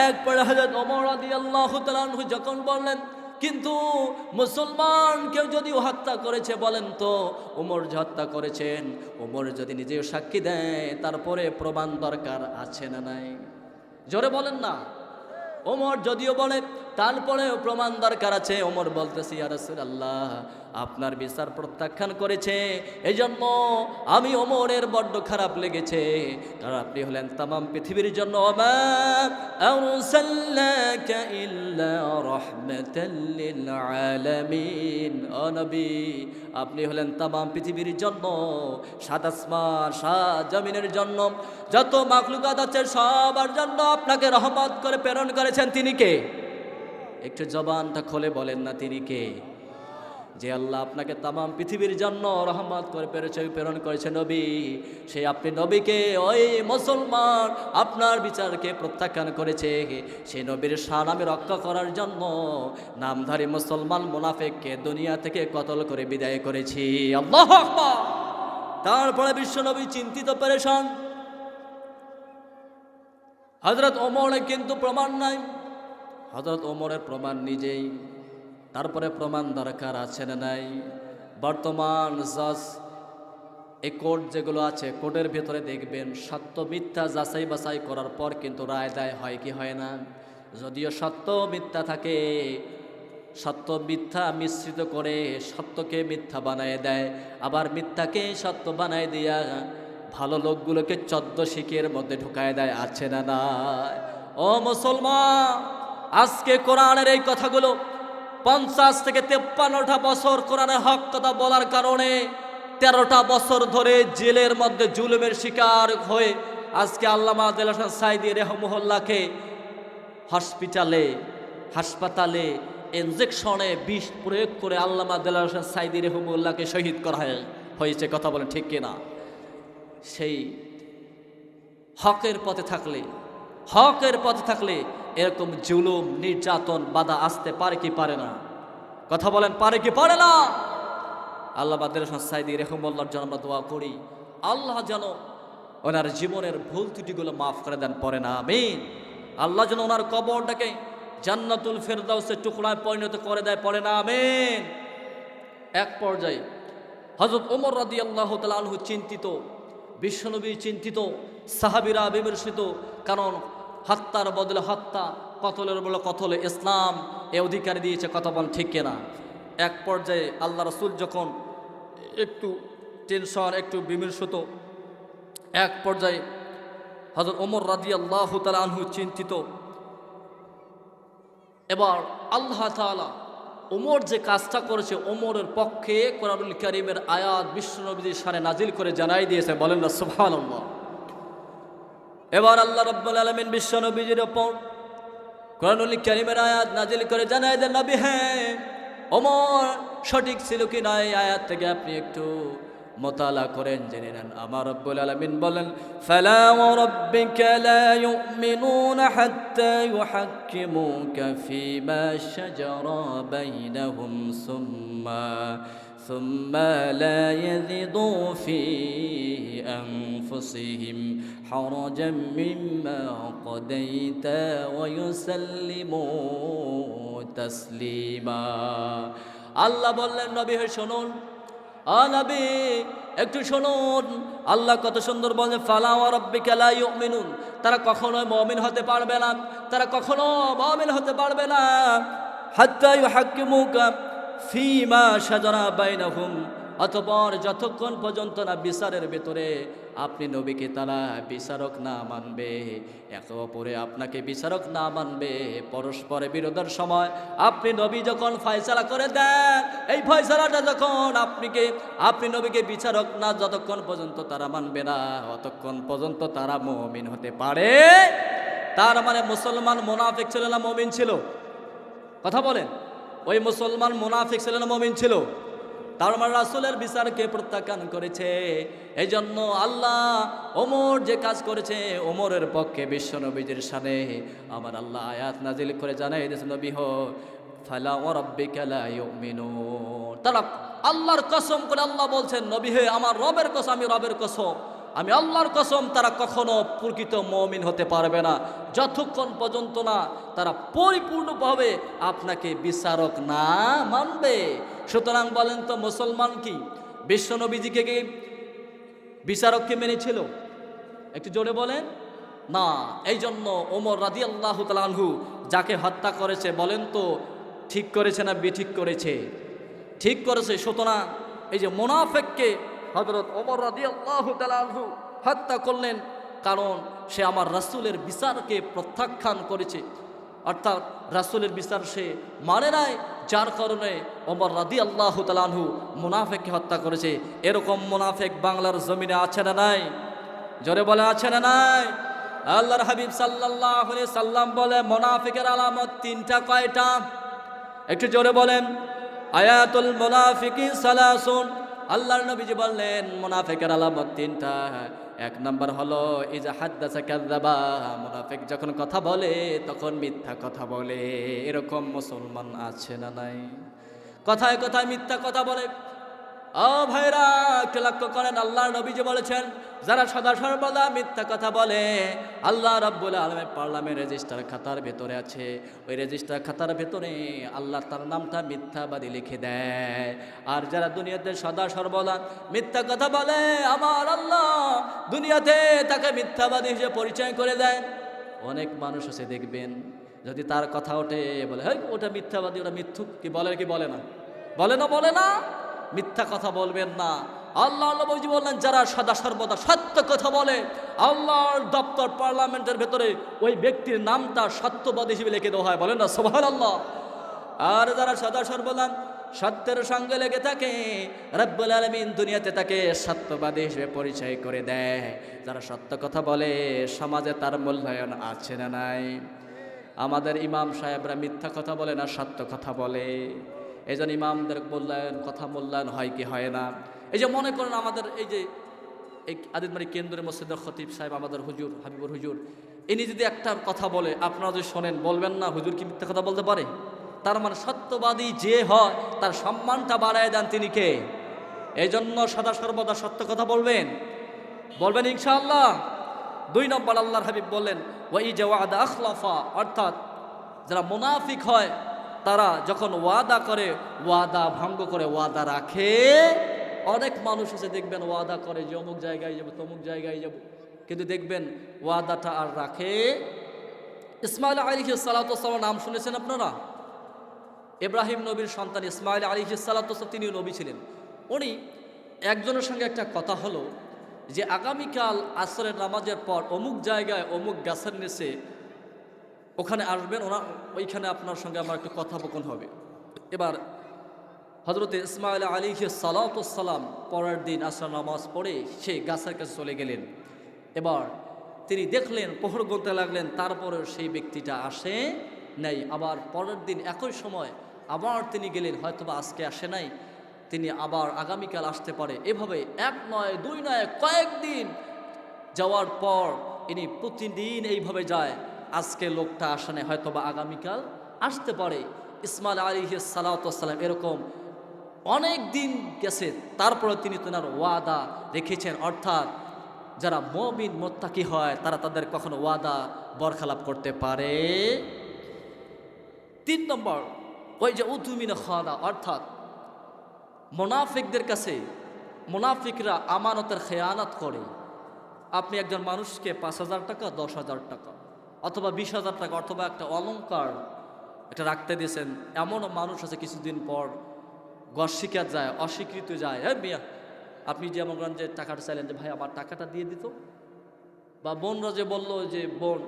একবারে হযরত ওমর রাদিয়াল্লাহু তাআলা আনহু যখন বললেন, কিন্তু মুসলমান কেউ যদি হত্যা করেছে বলেন তো, ওমর যে হত্যা করেছেন, ওমর যদি নিজেও সাক্ষী দেয়, তারপরে প্রমাণ দরকার আছে না নাই? জোরে বলেন না। ওমর যদিও বলে, তারপরেও প্রমাণ দরকার আছে। ওমর বলতেছে, ইয়া রাসূলুল্লাহ, আপনার বিচার প্রত্যাখ্যান করেছে, এই জন্য আমি ওমরের বড্ড খারাপ লেগেছে, কারণ আপনি হলেন তামাম পৃথিবীর জন্য ওমা আরসালনাকা ইল্লা রাহমাতাল লিল আলামিন। ও নবী, আপনি হলেন তামাম পৃথিবীর জন্য, সাত আসমান সাত জমিনের জন্য, যত মাখলুকাত আছে সবার জন্য আপনাকে রহমত করে প্রেরণ করেছেন। তিনি কে? একটু জবানটা খুলে বলেন না, তিনি কে? যে আল্লাহ আপনাকে তামাম পৃথিবীর জন্য রহমত করে প্রেরণ করেছে নবী, সেই আপনি নবীকে, ওই মুসলমান আপনার বিচারকে প্রত্যাখ্যান করেছে, সেই নবীর শান আমি রক্ষা করার জন্য নামধারী মুসলমান মুনাফিককে দুনিয়া থেকে কতল করে বিদায় করেছি। আল্লাহু আকবার। তারপরে বিশ্ব নবী চিন্তিত পেরেশান। হযরত ওমরের কিন্তু প্রমাণ নাই, হযরত ওমরের প্রমাণ নিজেই, তারপরে প্রমাণ দরকার আছে না নাই? বর্তমান জাজ এই কোর্ট যেগুলো আছে, কোর্টের ভেতরে দেখবেন সত্য মিথ্যা যাচাই বাছাই করার পর কিন্তু রায় দায় হয় কি হয় না? যদিও সত্য মিথ্যা থাকে, সত্য মিথ্যা মিশ্রিত করে সত্যকে মিথ্যা বানায় দেয়, আবার মিথ্যাকে সত্য বানায় দিয়া ভালো লোকগুলোকে 14 শিকের মধ্যে ঢুকায় দেয়, আছে না নাই? ও মুসলমান, আজকে কোরআনের এই কথাগুলো 50 থেকে 53টা বছর কোরআনের হক কথা বলার কারণে 13টা বছর ধরে জেলের মধ্যে জুলুমের শিকার হয়ে আজকে আল্লামা দেলার হোসেন সাঈদী রাহিমাহুল্লাহকে হাসপাতালে ইনজেকশনে বিষ প্রয়োগ করে আল্লামা দেলার হোসেন সাঈদী রাহিমাহুল্লাহকে শহীদ করা হয়েছে। কথা বলেন ঠিক কিনা? সেই হকের পথে থাকলে এরকম জুলুম নির্যাতন বাধা আসতে পারে কি পারে না? কথা বলেন, পারে কি পারে না? আল্লামা দেলার হোসেন সাঈদী রাহিমাহুল্লাহর জন্য আমরা দোয়া করি, আল্লাহ যেন ওনার জীবনের ভুল ত্রুটিগুলো মাফ করে দেন, পড়ে না আমিন। আল্লাহ যেন ওনার কবরটাকে জান্নাতুল ফেরদাউসের টুকরায় পরিণত করে দেয়, পড়ে না আমিন। এক পর্যায়ে হযরত ওমর রাদিয়াল্লাহু তাআলা আনহু চিন্তিত, বিশ্বনবী চিন্তিত, সাহাবীরা বিমর্ষিত, কারণ হত্যার বদলে হত্যা, কতলের বদলে কতলে ইসলাম এ অধিকার দিয়েছে। কথা বল ঠিক কিনা? এক পর্যায়ে আল্লাহ রাসূল যখন একটু টেনশন, একটু বিমর্ষিত, এক পর্যায়ে হযরত ওমর রাদিয়াল্লাহু তাআলা আনহু চিন্তিত। এবার আল্লাহ তাআলা ওমর যে কাজটা করেছে, ওমরের পক্ষে কোরআনুল কারীমের আয়াত বিশ্বনবীর শানে নাজিল করে জানাই দিয়েছে। বলেন না সুবহানাল্লাহ। এবার আল্লাহ রাব্বুল আলামিন বিশ্বনবীর উপর কোরআনুল কারীমের আয়াত নাজিল করে জানাই দেন, নবী হ্যাঁ, ওমর সঠিক ছিল কি না, এই আয়াত থেকে আপনি একটু মোতালা করেন, জেনে নেন আমার রব্বুল আলামিন বলেন, ফালা ওয়া রাব্বিকা লা ইউমিনুনা হাত্তা ইউহাক্কিমুকা ফীমা শাজারা বাইনাহুম ثم لا يجدوا في أنفسهم حرجا مما قضيت ويسلموا تسليما। আল্লাহ বললেন, নবী হে শুনুন, নবী একটু শুনুন, আল্লাহ কত সুন্দর বলেন, ফালা ওয়া রাব্বিকা লা ইউমিনুন, তারা কখনো মুমিন হতে পারবে না, তারা কখনো মুমিন হতে পারবে না, হাত্তা ইউহাক্কিমুকা ফীমা শাজারা বাইনাহুম, অতঃপর যতক্ষণ পর্যন্ত না বিচারের ভেতরে আপনি নবীকে তারা বিচারক না মানবে, একে অপরে আপনাকে বিচারক না মানবে, পরস্পরে বিরোধের সময় আপনি নবী যখন ফয়সালা করে দেন, এই ফয়সালাটা যখন আপনি নবীকে বিচারক না যতক্ষণ পর্যন্ত তারা মানবে না, অতক্ষণ পর্যন্ত তারা মুমিন হতে পারে। তার মানে মুসলমান মুনাফিক ছিল না মুমিন ছিল? কথা বলেন, ওই মুসলমান মুনাফিক ছিল না মুমিন ছিল? তার মানে রাসূলের বিচারকে প্রত্যাখ্যান করেছে। এই জন্য আল্লাহ ওমর যে কাজ করেছে, ওমরের পক্ষে বিশ্ব নবীজির শানে আমার আল্লাহ আয়াত নাজিল করে জানাই দিয়েছে, নবী হো ফালা ওয়া রাব্বিকা লা ইউমিনুন। তারা আল্লাহর কসম করে আল্লাহ বলছেন, নবী হে আমার রবের কসম, আমি রবের কসম, আমি আল্লাহর কসম, তারা কখনো প্রকৃত মুমিন হতে পারবে না যতক্ষণ পর্যন্ত না তারা পরিপূর্ণভাবে আপনাকে বিচারক না মানবে। সুতরাং বলেন তো, মুসলমান কি বিশ্ব নবীজিকে কি বিচারককে মেনেছিল? একটু জোরে বলেন না। এই জন্য ওমর রাদিয়াল্লাহু তাআলা আনহু যাকে হত্যা করেছে, বলেন তো ঠিক করেছে না বেঠিক করেছে? ঠিক করেছে। সুতরাং এই যে মুনাফিককে হযরত ওমর রাদিয়াল্লাহু তাআলা আনহু হত্যা করলেন, কারণ সে আমার রাসূলের বিচারকে প্রত্যাখ্যান করেছে, অর্থাৎ রাসূলের বিচার সে মানে নাই, যার কারণে ওমর রাদিয়াল্লাহু তাআলা আনহু মুনাফিককে হত্যা করেছে। এরকম মুনাফিক বাংলার জমিনে আছে না নাই? জোরে বলে আছে না নাই? আল্লাহর হাবিব সাল্লাল্লাহু আলাইহি সাল্লাম বলে, মুনাফিকের আলামত তিনটা। কয়টা? একটু জোরে বলেন। আয়াতুল মুনাফিকি সালাসুন। আল্লাহর নবীজি বললেন মুনাফিকের আলামত তিনটা। এক নম্বর হলো ইজা হাদ্দাসা কাযাবা, মুনাফিক যখন কথা বলে তখন মিথ্যা কথা বলে। এরকম মুসলমান আছে না নাই? কথায় কথায় মিথ্যা কথা বলে। ও ভাইরা, একটু লক্ষ্য করেন, আল্লাহর নবীজি বলেছেন যারা সদা সর্বদা মিথ্যা কথা বলে, আল্লাহ রাব্বুল আলামিন পার্লামেন্ট রেজিস্টার খাতার ভেতরে আছে, ওই রেজিস্টার খাতার ভেতরে আল্লাহ তার নামটা মিথ্যাবাদী লিখে দেয়। আর যারা দুনিয়াতে সদা সর্বদা মিথ্যা কথা বলে, আমার আল্লাহ দুনিয়াতে তাকে মিথ্যাবাদী হিসেবে পরিচয় করে দেয়। অনেক মানুষ আছে দেখবেন, যদি তার কথা ওঠে বলে হ্যাঁ ওটা মিথ্যাবাদী, ওটা মিথ্যুক, কি বলে কি বলে না? বলে না, বলে না। মিথ্যা কথা বলবেন না। আল্লাহ নবী বললেন যারা সদা সর্বদা সত্য কথা বলে, আল্লাহর দপ্তর পার্লামেন্টের ভেতরে ওই ব্যক্তির নামটা সত্যবাদী হিসেবে লিখে দেওয়া হয়। বলেন না সুবহানাল্লাহ। আর যারা সদা সর্বদা সত্যের সঙ্গে লেগে থাকে, রব্বুল আলামিন দুনিয়াতে তাকে সত্যবাদী হিসেবে পরিচয় করে দেয়। যারা সত্য কথা বলে সমাজে তার মূল্যায়ন আছে না নাই? আমাদের ইমাম সাহেবরা মিথ্যা কথা বলে না সত্য কথা বলে? এই জন্য ইমামদের মূল্যায়ন হয় কি হয় না? এই যে মনে করেন আমাদের এই যে এই আদিতবাড়ি কেন্দ্রের মসজিদের খতিব সাহেব, আমাদের হুজুর হাবিবুর হুজুর, ইনি যদি একটা কথা বলে আপনারা যদি শোনেন, বলবেন না হুজুর কি মিথ্যা কথা বলতে পারে? তার মানে সত্যবাদী যে হয় তার সম্মানটা বাড়ায় দেন তিনি কে? এই জন্য সদা সর্বদা সত্য কথা বলবেন, বলবেন ইনশাআল্লাহ। 2 নম্বর আল্লাহর হাবিব বললেন ওয়া ইজা ওয়াদা আখলাফা, অর্থাৎ যারা মুনাফিক হয় তারা যখন ওয়াদা করে ওয়াদা ভঙ্গ করে, ওয়াদা রাখে। অনেক মানুষ আছে দেখবেন ওয়াদা করে যে অমুক জায়গায় যাবো তমুক জায়গায় যাব, কিন্তু দেখবেন ওয়াদাটা আর রাখে। ইসমাইল আলাইহিস সালাতু ওয়াস সালাম নাম শুনেছেন আপনারা? ইব্রাহিম নবীর সন্তান ইসমাইল আলাইহিস সালাতু ওয়াস সালাম, তিনিও নবী ছিলেন। উনি একজনের সঙ্গে একটা কথা হলো যে আগামীকাল আসরের নামাজের পর অমুক জায়গায় অমুক গাছের নিচে ওখানে আসবেন, ওইখানে আপনার সঙ্গে আমার একটু কথোপকথন হবে। এবার হযরত ইসমাইল আলাইহিস সালাতু ওয়াস সালাম পরের দিন আসর নামাজ পড়ে সেই গাছের কাছে চলে গেলেন। এবার তিনি দেখলেন, প্রহর গুনতে লাগলেন, তারপরে সেই ব্যক্তিটা আসে নাই। আবার পরের দিন একই সময় আবার তিনি গেলেন, হয়তোবা আজকে আসে নাই। তিনি আবার আগামীকাল আসতে পারে। এভাবে এক নয় দুই নয় কয়েকদিন যাওয়ার পর ইনি প্রতিদিন এইভাবে যায়। আজকে লোকটা আসনে হয়তো বা আগামীকাল আসতে পারে। ইসমাইল আলাইহিস সালাতু ওয়াস সালাম এরকম অনেক দিন গেছে, তারপরে তিনি তেনার ওয়াদা রেখেছেন। অর্থাৎ যারা মুমিন মুত্তাকি হয় তারা তাদের কখনো ওয়াদা বরখেলাপ করতে পারে। 3 নম্বর, ওই যে উতুমিনা খানা, অর্থাৎ মুনাফিকদের কাছে মুনাফিকরা আমানতের খেয়ানত করে। আপনি একজন মানুষকে 5,000 টাকা, 10,000 টাকা অথবা 20,000 টাকা অথবা একটা অলংকার এটা রাখতে দিয়েছেন, এমনও মানুষ আছে কিছুদিন পর অস্বীকার যায়, অস্বীকৃত যায়। হ্যাঁ মিয়া, আপনি যেমন করেন যে টাকাটা চাইলেন যে ভাই আমার টাকাটা দিয়ে দিত, বা বোনরা যে বললো যে বোন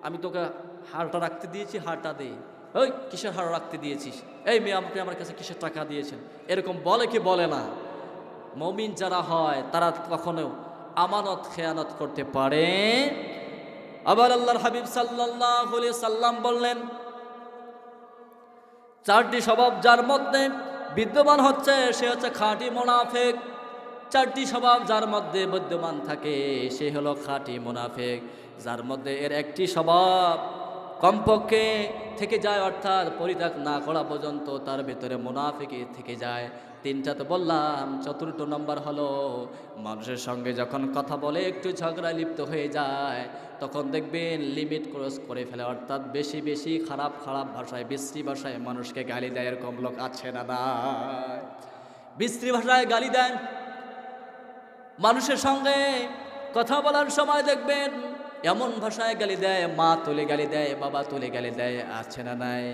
আমি তোকে হারটা রাখতে দিয়েছি, হারটা দে। ওই কিসের হার রাখতে দিয়েছিস? এই মেয়ে আপনি আমার কাছে কিসের টাকা দিয়েছেন? এরকম বলে কি বলে না? মুমিন যারা হয় তারা কখনো আমানত খেয়ানত করতে পারে। আবার আল্লাহর হাবিব সাল্লাল্লাহু আলাইহি সাল্লাম বললেন, 4টি স্বভাব যার মধ্যে বিদ্যমান হচ্ছে সে হচ্ছে খাঁটি মুনাফিক। 4টি স্বভাব যার মধ্যে বিদ্যমান থাকে সে হলো খাঁটি মুনাফিক। যার মধ্যে এর একটি স্বভাব কমপক্ষে থেকে যায়, অর্থাৎ পরিত্যাগ না করা পর্যন্ত তার ভিতরে মুনাফিকি থেকে যায়। 3টা তো বললাম, 4র্থ নম্বর হলো মানুষের সঙ্গে যখন কথা বলে একটু ঝগড়ায় লিপ্ত হয়ে যায় তখন দেখবেন লিমিট ক্রস করে ফেলে, অর্থাৎ বেশি বেশি খারাপ খারাপ ভাষায় বিশ্রী ভাষায় মানুষকে গালি দেয়। এরকম লোক আছে না নাই? বিশ্রী ভাষায় গালি দেন। মানুষের সঙ্গে কথা বলার সময় দেখবেন এমন ভাষায় গালি দেয়, মা তুলে গালি দেয়, বাবা তুলে গালি দেয়, আছে না নাই?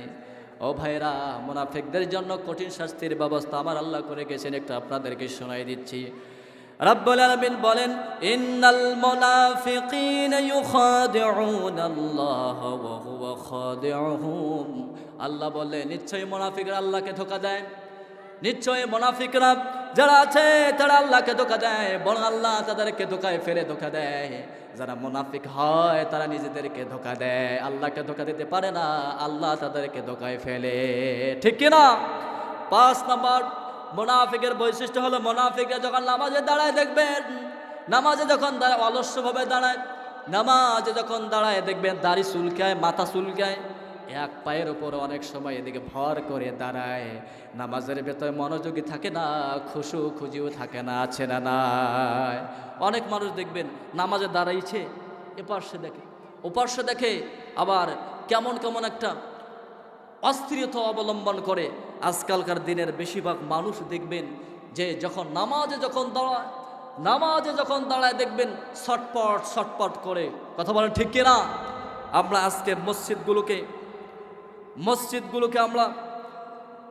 ও ভাইরা, মুনাফিকদের জন্য কঠিন শাস্তির ব্যবস্থা আমার আল্লাহ করে গেছেন, একটু আপনাদেরকে শোনাই দিচ্ছি। রাব্বুল আলামিন বলেন, ইন্নাল মুনাফিকিনা ইউখাদিউনাল্লাহ ওয়া হুয়া খাদিউহুম। আল্লাহ বলে নিশ্চয়ই মুনাফিকরা আল্লাহকে ধোঁকা দেয়। নিশ্চয়ই মুনাফিকরা যারা আছে তারা আল্লাহকে ধোঁকা দেয়, বরং আল্লাহ তাদেরকে ধোঁকায় ফেলে ধোঁকা দেয়। যারা মুনাফিক হয় তারা নিজেদেরকে ধোঁকা দেয়, আল্লাহকে ধোঁকা দিতে পারে না, আল্লাহ তাদেরকে ধোঁকায় ফেলে। ঠিক কিনা? 5 নম্বর মুনাফিকের বৈশিষ্ট্য হলো মুনাফিকরা যখন নামাজে দাঁড়ায় দেখবেন, নামাজে যখন দাঁড়ায় অলস্যভাবে দাঁড়ায়, নামাজে যখন দাঁড়ায় দেখবেন দাড়ি চুলকায়, মাথা চুলকায়, এক পায়ের উপর অনেক সময় এদিকে ভর করে দাঁড়ায়। নামাজের ভেতরে মনোযোগী থাকে না, খুশু খুঁজিও থাকে না, আছে না নাই? অনেক মানুষ দেখবেন নামাজে দাঁড়াইছে, এপাশে দেখে ওপাশে দেখে, আবার কেমন কেমন একটা অস্থিরতা অবলম্বন করে। আজকালকার দিনের বেশিরভাগ মানুষ দেখবেন যে যখন নামাজে যখন দাঁড়ায় দেখবেন ছটপট ছটপট করে। কথা বলেন ঠিক কিনা? আমরা আজকে মসজিদগুলোকে আমরা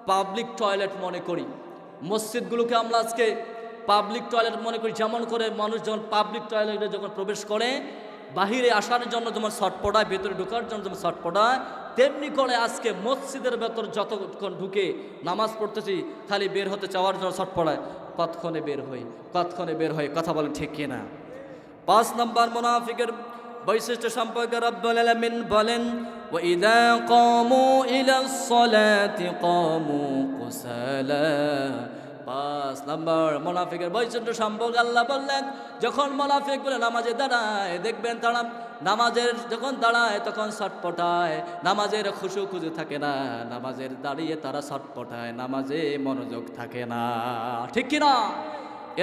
পাবলিক টয়লেট মনে করি। মসজিদগুলোকে আমরা আজকে পাবলিক টয়লেট মনে করি। যেমন করে মানুষ যখন পাবলিক টয়লেটে যখন প্রবেশ করে, বাহিরে আসার জন্য যেমন ছটপটায়, ভেতরে ঢোকার জন্য যেমন ছটপটায়, তেমনি করে আজকে মসজিদের ভেতর যতক্ষণ ঢুকে নামাজ পড়তেছি খালি বের হতে চাওয়ার জন্য ছটপটায়, কতক্ষণে বের হয়। কথা বলেন ঠিক কিনা? 5 নম্বর মুনাফিকের বৈশিষ্ট্য সম্পর্কে রব্বুল আলামিন বলেন, وَإِذَا قَامُوا إِلَى الصَّلَاةِ قَامُوا كُسَالَى। 5 নম্বর মুনাফিকের বৈশিষ্ট্য সম্পর্কে আল্লাহ বললেন, যখন মুনাফিক বলে নামাজে দাঁড়ায় দেখবেন তারা নামাজের যখন দাঁড়ায় তখন ছটপটায়, নামাজের খুশু খুজু থাকে না, নামাজের দাঁড়িয়ে তারা ছটপটায়, নামাজে মনোযোগ থাকে না। ঠিক কিনা?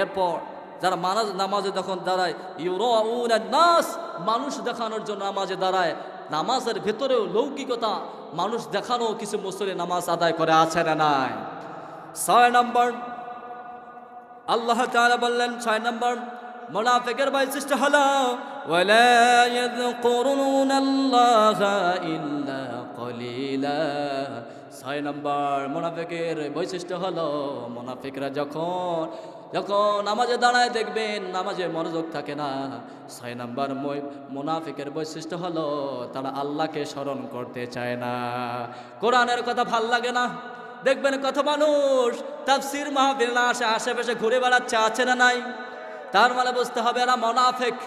এরপর যারা নামাজে যখন দাঁড়ায়, ইউরাউনান নাস, মানুষ দেখানোর জন্য নামাজে দাঁড়ায়, নামাজের ভেতরেও লৌকিকতা মানুষ দেখানো কিছু মুসল্লি নামাজ আদায় করে, আছে না নাই? 6 নম্বর আল্লাহ তাআলা বললেন, 6 নম্বর মুনাফিকের বৈশিষ্ট্য হলো ওয়ালা ইয়াযকুরুনাল্লাহা ইল্লা কলিলা। 6 নম্বর মুনাফিকের বৈশিষ্ট্য হলো মুনাফিকরা যখন নামাজে দাঁড়ায় দেখবেন নামাজে মনোযোগ থাকে না। 6 নম্বর মুনাফিকের বৈশিষ্ট্য হলো তারা আল্লাহকে স্মরণ করতে চায় না, কোরআনের কথা ভাল লাগে না। দেখবেন কত মানুষ তাফসীর মাহফিল না আসে, আশেপাশে ঘুরে বেড়াচ্ছে, আছে না নাই? তার মানে বুঝতে হবে এরা মুনাফিক।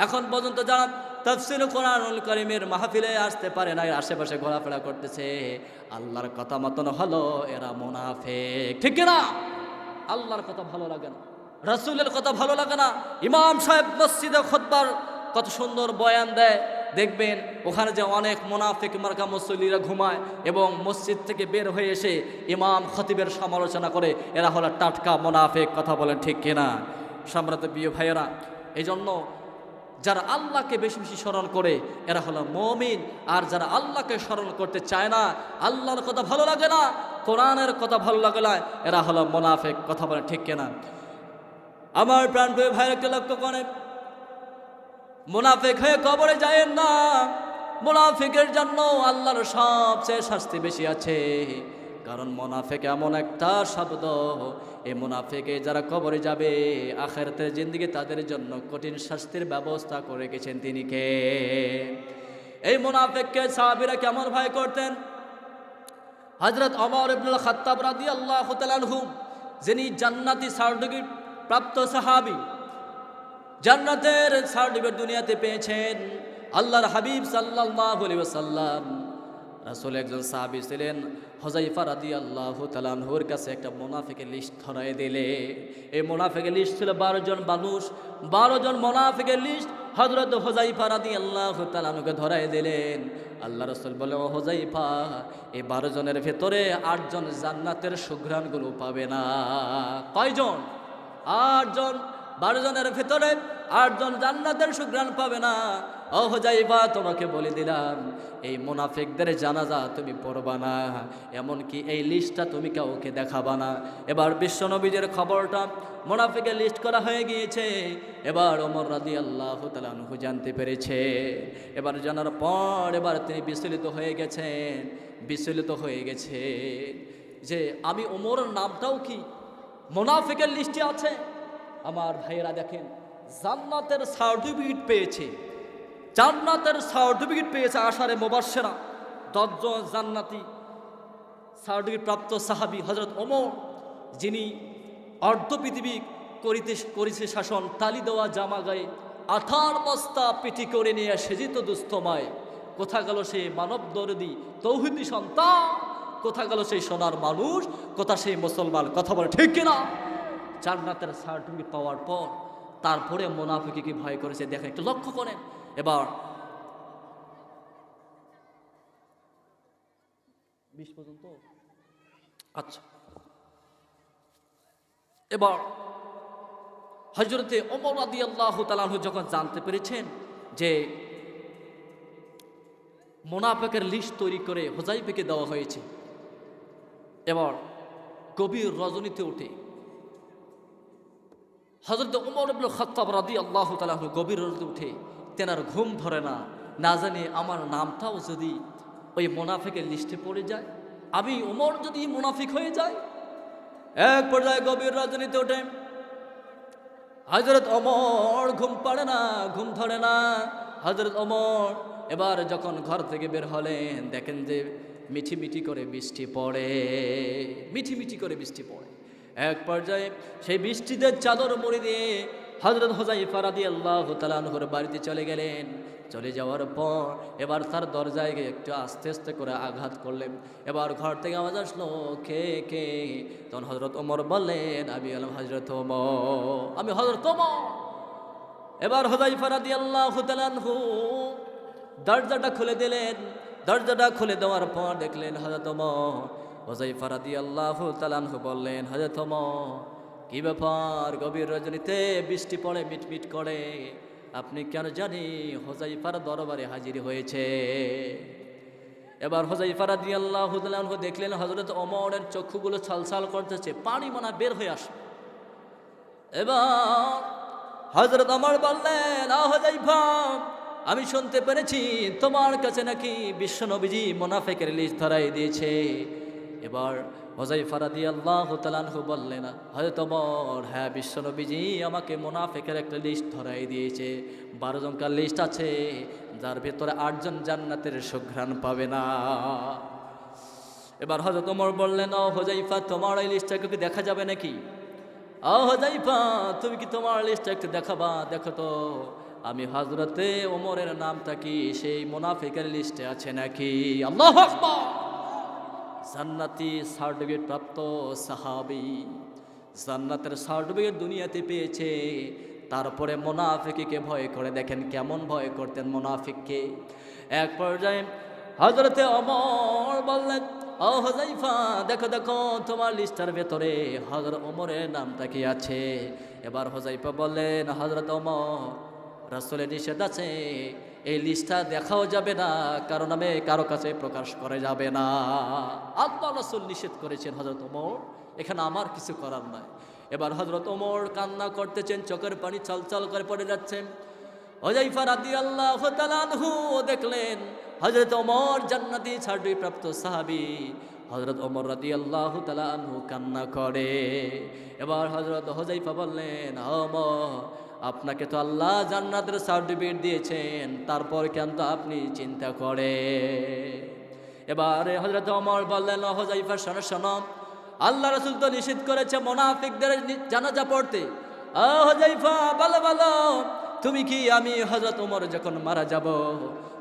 এখন পর্যন্ত যারা তাফসীর কোরআনুল কারীমের মাহফিলে আসতে পারে না, আশেপাশে ঘোরাফেরা করতেছে, আল্লাহর কথা মতন হলো এরা মুনাফিক। ঠিক না? আল্লাহর কথা ভালো লাগে না, রাসূলের কথা ভালো লাগে না। ইমাম সাহেব মসজিদে খুতবার কত সুন্দর বয়ান দেয়, দেখবেন ওখানে যে অনেক মুনাফিক মার্কা মুসল্লিরা ঘুমায় এবং মসজিদ থেকে বের হয়ে এসে ইমাম খতিবের সমালোচনা করে, এরা হলো টাটকা মুনাফিক। কথা বলেন ঠিক কিনা? সম্মানিত প্রিয় ভাইয়েরা, এই জন্য যারা আল্লাহকে বেশি বেশি স্মরণ করে এরা হলো মুমিন, আর যারা আল্লাহকে স্মরণ করতে চায় না, আল্লাহর কথা ভালো লাগে না, কোরআনের কথা ভালো লাগে না, এরা হলো মুনাফিক। কথা বলেন ঠিক কিনা? আমার প্রাণপ্রিয় ভাইরাকে লক্ষ্য করে, মুনাফিক হয়ে কবরে যায়েন না। মুনাফিকের জন্য আল্লাহর সবচেয়ে শাস্তি বেশি আছে, কারণ মুনাফিক এমন একটা শব্দ, এই মুনাফিকে যারা কবরে যাবে আখিরাতের জিন্দেগি তাদের জন্য কঠিন শাস্তির ব্যবস্থা করে রেখেছেন তিনি কে? এই মুনাফিককে সাহাবীরা কেমন ভয় করতেন? হযরত ওমর ইবনুল খাত্তাব রাদিয়াল্লাহু তাআলা আনহু, যিনি জান্নাতি সার্টিফিকেট প্রাপ্ত সাহাবী, জান্নাতের সার্টিফিকেট দুনিয়াতে পেয়েছেন। আল্লাহর হাবিব সাল্লাল্লাহু আলাইহি ওয়াসাল্লাম রাসূল একজন সাহাবী ছিলেন, হুযায়ফা রাদিয়াল্লাহু তাআলা আনহুর কাছে একটা মুনাফিকের লিস্ট ধরায় দিলে। এই মুনাফিকের লিস্ট ছিল 12 জন মানুষ, 12 জন মুনাফিকের লিস্ট হযরত হুযায়ফা রাদিয়াল্লাহু তাআলা আনহুকে ধরায় দিলেন। আল্লাহ রাসূল বলে, ও হুযায়ফা, এই 12 জনের ভেতরে 8 জন জান্নাতের সুঘ্রাণগুলো পাবে না। কয়জন? 8 জন। 12 জনের ভেতরে 8 জন জান্নাতের সুঘ্রাণ পাবে না। ও হুযায়ফা, তোমাকে বলে দিলাম, এই মুনাফিকদের জানাজা তুমি পড়বা না, এমনকি এই লিস্টটা তুমি কাউকে দেখাবা না। এবার বিশ্বনবীর খবরটা মুনাফিকের লিস্ট করা হয়ে গিয়েছে। এবার ওমর রাদিয়াল্লাহু তাআলা আনহু জানতে পেরেছে। এবার জানার পর এবার তিনি বিচলিত হয়ে গেছে যে আমি ওমরের নামটাও কি মুনাফিকের লিস্টে আছে? আমার ভাইয়েরা দেখেন, জান্নাতের সার্টিফিকেট পেয়েছে, জান্নাতের সার্টিফিকেট পেয়েছে আশারে মুবাশশিরা 10 জন জান্নাতি সার্টিফিকেট প্রাপ্ত সাহাবী হযরত ওমর, যিনি অর্ধ পৃথিবী করেছে শাসন, তালি দেওয়া জামা গায়ে 18 বস্তা পিটি করে নিয়ে সেজিত দুস্থমায়। কোথা গেল সেই মানব দরদি তৌহিদি সন্তান? কোথা গেল সেই সোনার মানুষ? কোথা সেই মুসলমান? কথা বলে ঠিক কিনা? জান্নাতের সার্টিফিকেট পাওয়ার পর তারপরে মুনাফিকে কি ভয় করেছে দেখেন, একটু লক্ষ্য করেন। এবার 20 পর্যন্ত, আচ্ছা, এবার হযরতে ওমর রাদিয়াল্লাহু তাআলা আনহু যখন জানতে পেরেছেন যে মুনাফিকের লিস্ট তৈরি করে হুযায়ফাকে দেওয়া হয়েছে, এবার গভীর রজনীতে উঠে হযরত ওমর ইবনে খাত্তাব রাদিয়াল্লাহু তাআলা আনহু গভীর রজনীতে উঠে, তেনার ঘুম ধরে না, না জানি আমার নামটাও যদি ওই মুনাফিকের লিস্টে পড়ে যায়, আমি ওমর যদি মুনাফিক হয়ে যাই। এক পর্যায়ে গভীর রজনীতে ওঠে হযরত ওমর, ঘুম ধরে না হযরত ওমর। এবার যখন ঘর থেকে বের হলেন, দেখেন যে মিঠি মিঠি করে বৃষ্টি পড়ে। এক পর্যায়ে সেই বৃষ্টিতে চাদর মুড়ি দিয়ে হযরত হুযায়ফা রাদিয়াল্লাহু তাআলা আনহুর বাড়িতে চলে গেলেন। চলে যাওয়ার পর এবার তার দরজায় গিয়ে একটু আস্তে আস্তে করে আঘাত করলেন। এবার ঘর থেকে আওয়াজ আসলো, কে? তখন হযরত ওমর বললেন, আমি হলাম হযরত ওমর, আমি হযরত ওমর। এবার হুযায়ফা রাদিয়াল্লাহু তাআলা আনহু দরজাটা খুলে দিলেন। দরজাটা খুলে দেওয়ার পর দেখলেন হযরত ওমর। হুযায়ফা রাদিয়াল্লাহু তাআলা আনহু বললেন, হযরত ওমর, কি ব্যাপার? গভীর রজনীতে বৃষ্টি পড়ে মিটমিট করে, আপনি কেন জানি হুযায়ফার দরবারে হাজির হয়েছে। এবার হুযায়ফা রাদিয়াল্লাহু তাআলা আনহু দেখলেন হযরত ওমরের চক্ষুগুলো ছলছল করতেছে, পানি মনে বের হয়ে আসে। এবার হযরত ওমর বললেন, হুযায়ফা, আমি শুনতে পেরেছি তোমার কাছে নাকি বিশ্বনবীজি মুনাফিকের লিস্ট ধরাই দিয়েছে। এবার হুযায়ফা রাদিয়াল্লাহু তাআলা আনহু বললেন, হযরত ওমর, হ্যাঁ, বিশ্বনবীজি আমাকে মুনাফিকের একটা লিস্ট ধরাই দিয়েছে। 12 জনকার লিস্ট আছে, যার ভেতরে 8 জন জান্নাতের সুঘ্রাণ পাবে না। এবার হযরত ওমর বললেন, ও হুযায়ফা, তোমার এই লিস্টটা কি দেখা যাবে নাকি? ও হুযায়ফা, তুমি কি তোমার লিস্টটা একটু দেখাবা? দেখো তো আমি হযরতে ওমরের নামটা কি সেই মুনাফিকের লিস্টে আছে নাকি? আল্লাহু আকবার! জান্নাতি সার্টিফিকেট প্রাপ্ত সাহাবী, জান্নাতের সার্টিফিকেট দুনিয়াতে পেয়েছে, তারপরে মুনাফিককে ভয় করে। দেখেন কেমন ভয় করতেন মুনাফিককে। এক পর্যায়ে হযরতে ওমর বললেন, ও হুযায়ফা, দেখো দেখো তোমার লিস্টার ভেতরে হযরত ওমরের নামটা কি আছে। এবার হুযায়ফা বললেন, হযরত ওমর, রাসূলের নিষেধ আছে, এই লিস্টটা দেখাও যাবে না, কারণ আমি কারো কাছে প্রকাশ করা যাবে না। আল্লাহ রাসূল নিষেধ করেছেন হযরত ওমর, এখানে আমার কিছু করার নাই। এবার হযরত ওমর কান্না করতেছেন, চোখের পানি চলচল করে পড়ে যাচ্ছেন। হুযায়ফা রাদিয়াল্লাহু তাআলা আনহু দেখলেন হযরত ওমর জান্নাতি সার্টিফিকেট প্রাপ্ত সাহাবী, হযরত ওমর রাদিয়াল্লাহু তাআলা আনহু কান্না করে। এবার হযরত হুযায়ফা বললেন, ওমর, আপনাকে তো আল্লাহ জান্নাতের সার্টিফিকেট দিয়েছেন, তারপর কেন তো আপনি চিন্তা করে। এবারে হযরত ওমর বললেন, হুযায়ফা শোনো শোনো, আল্লাহ রাসূল তো নিষেধ করেছে মুনাফিকদের জানাজা পড়তে। হুযায়ফা বলো বলো, তুমি কি আমি হযরত ওমর যখন মারা যাব,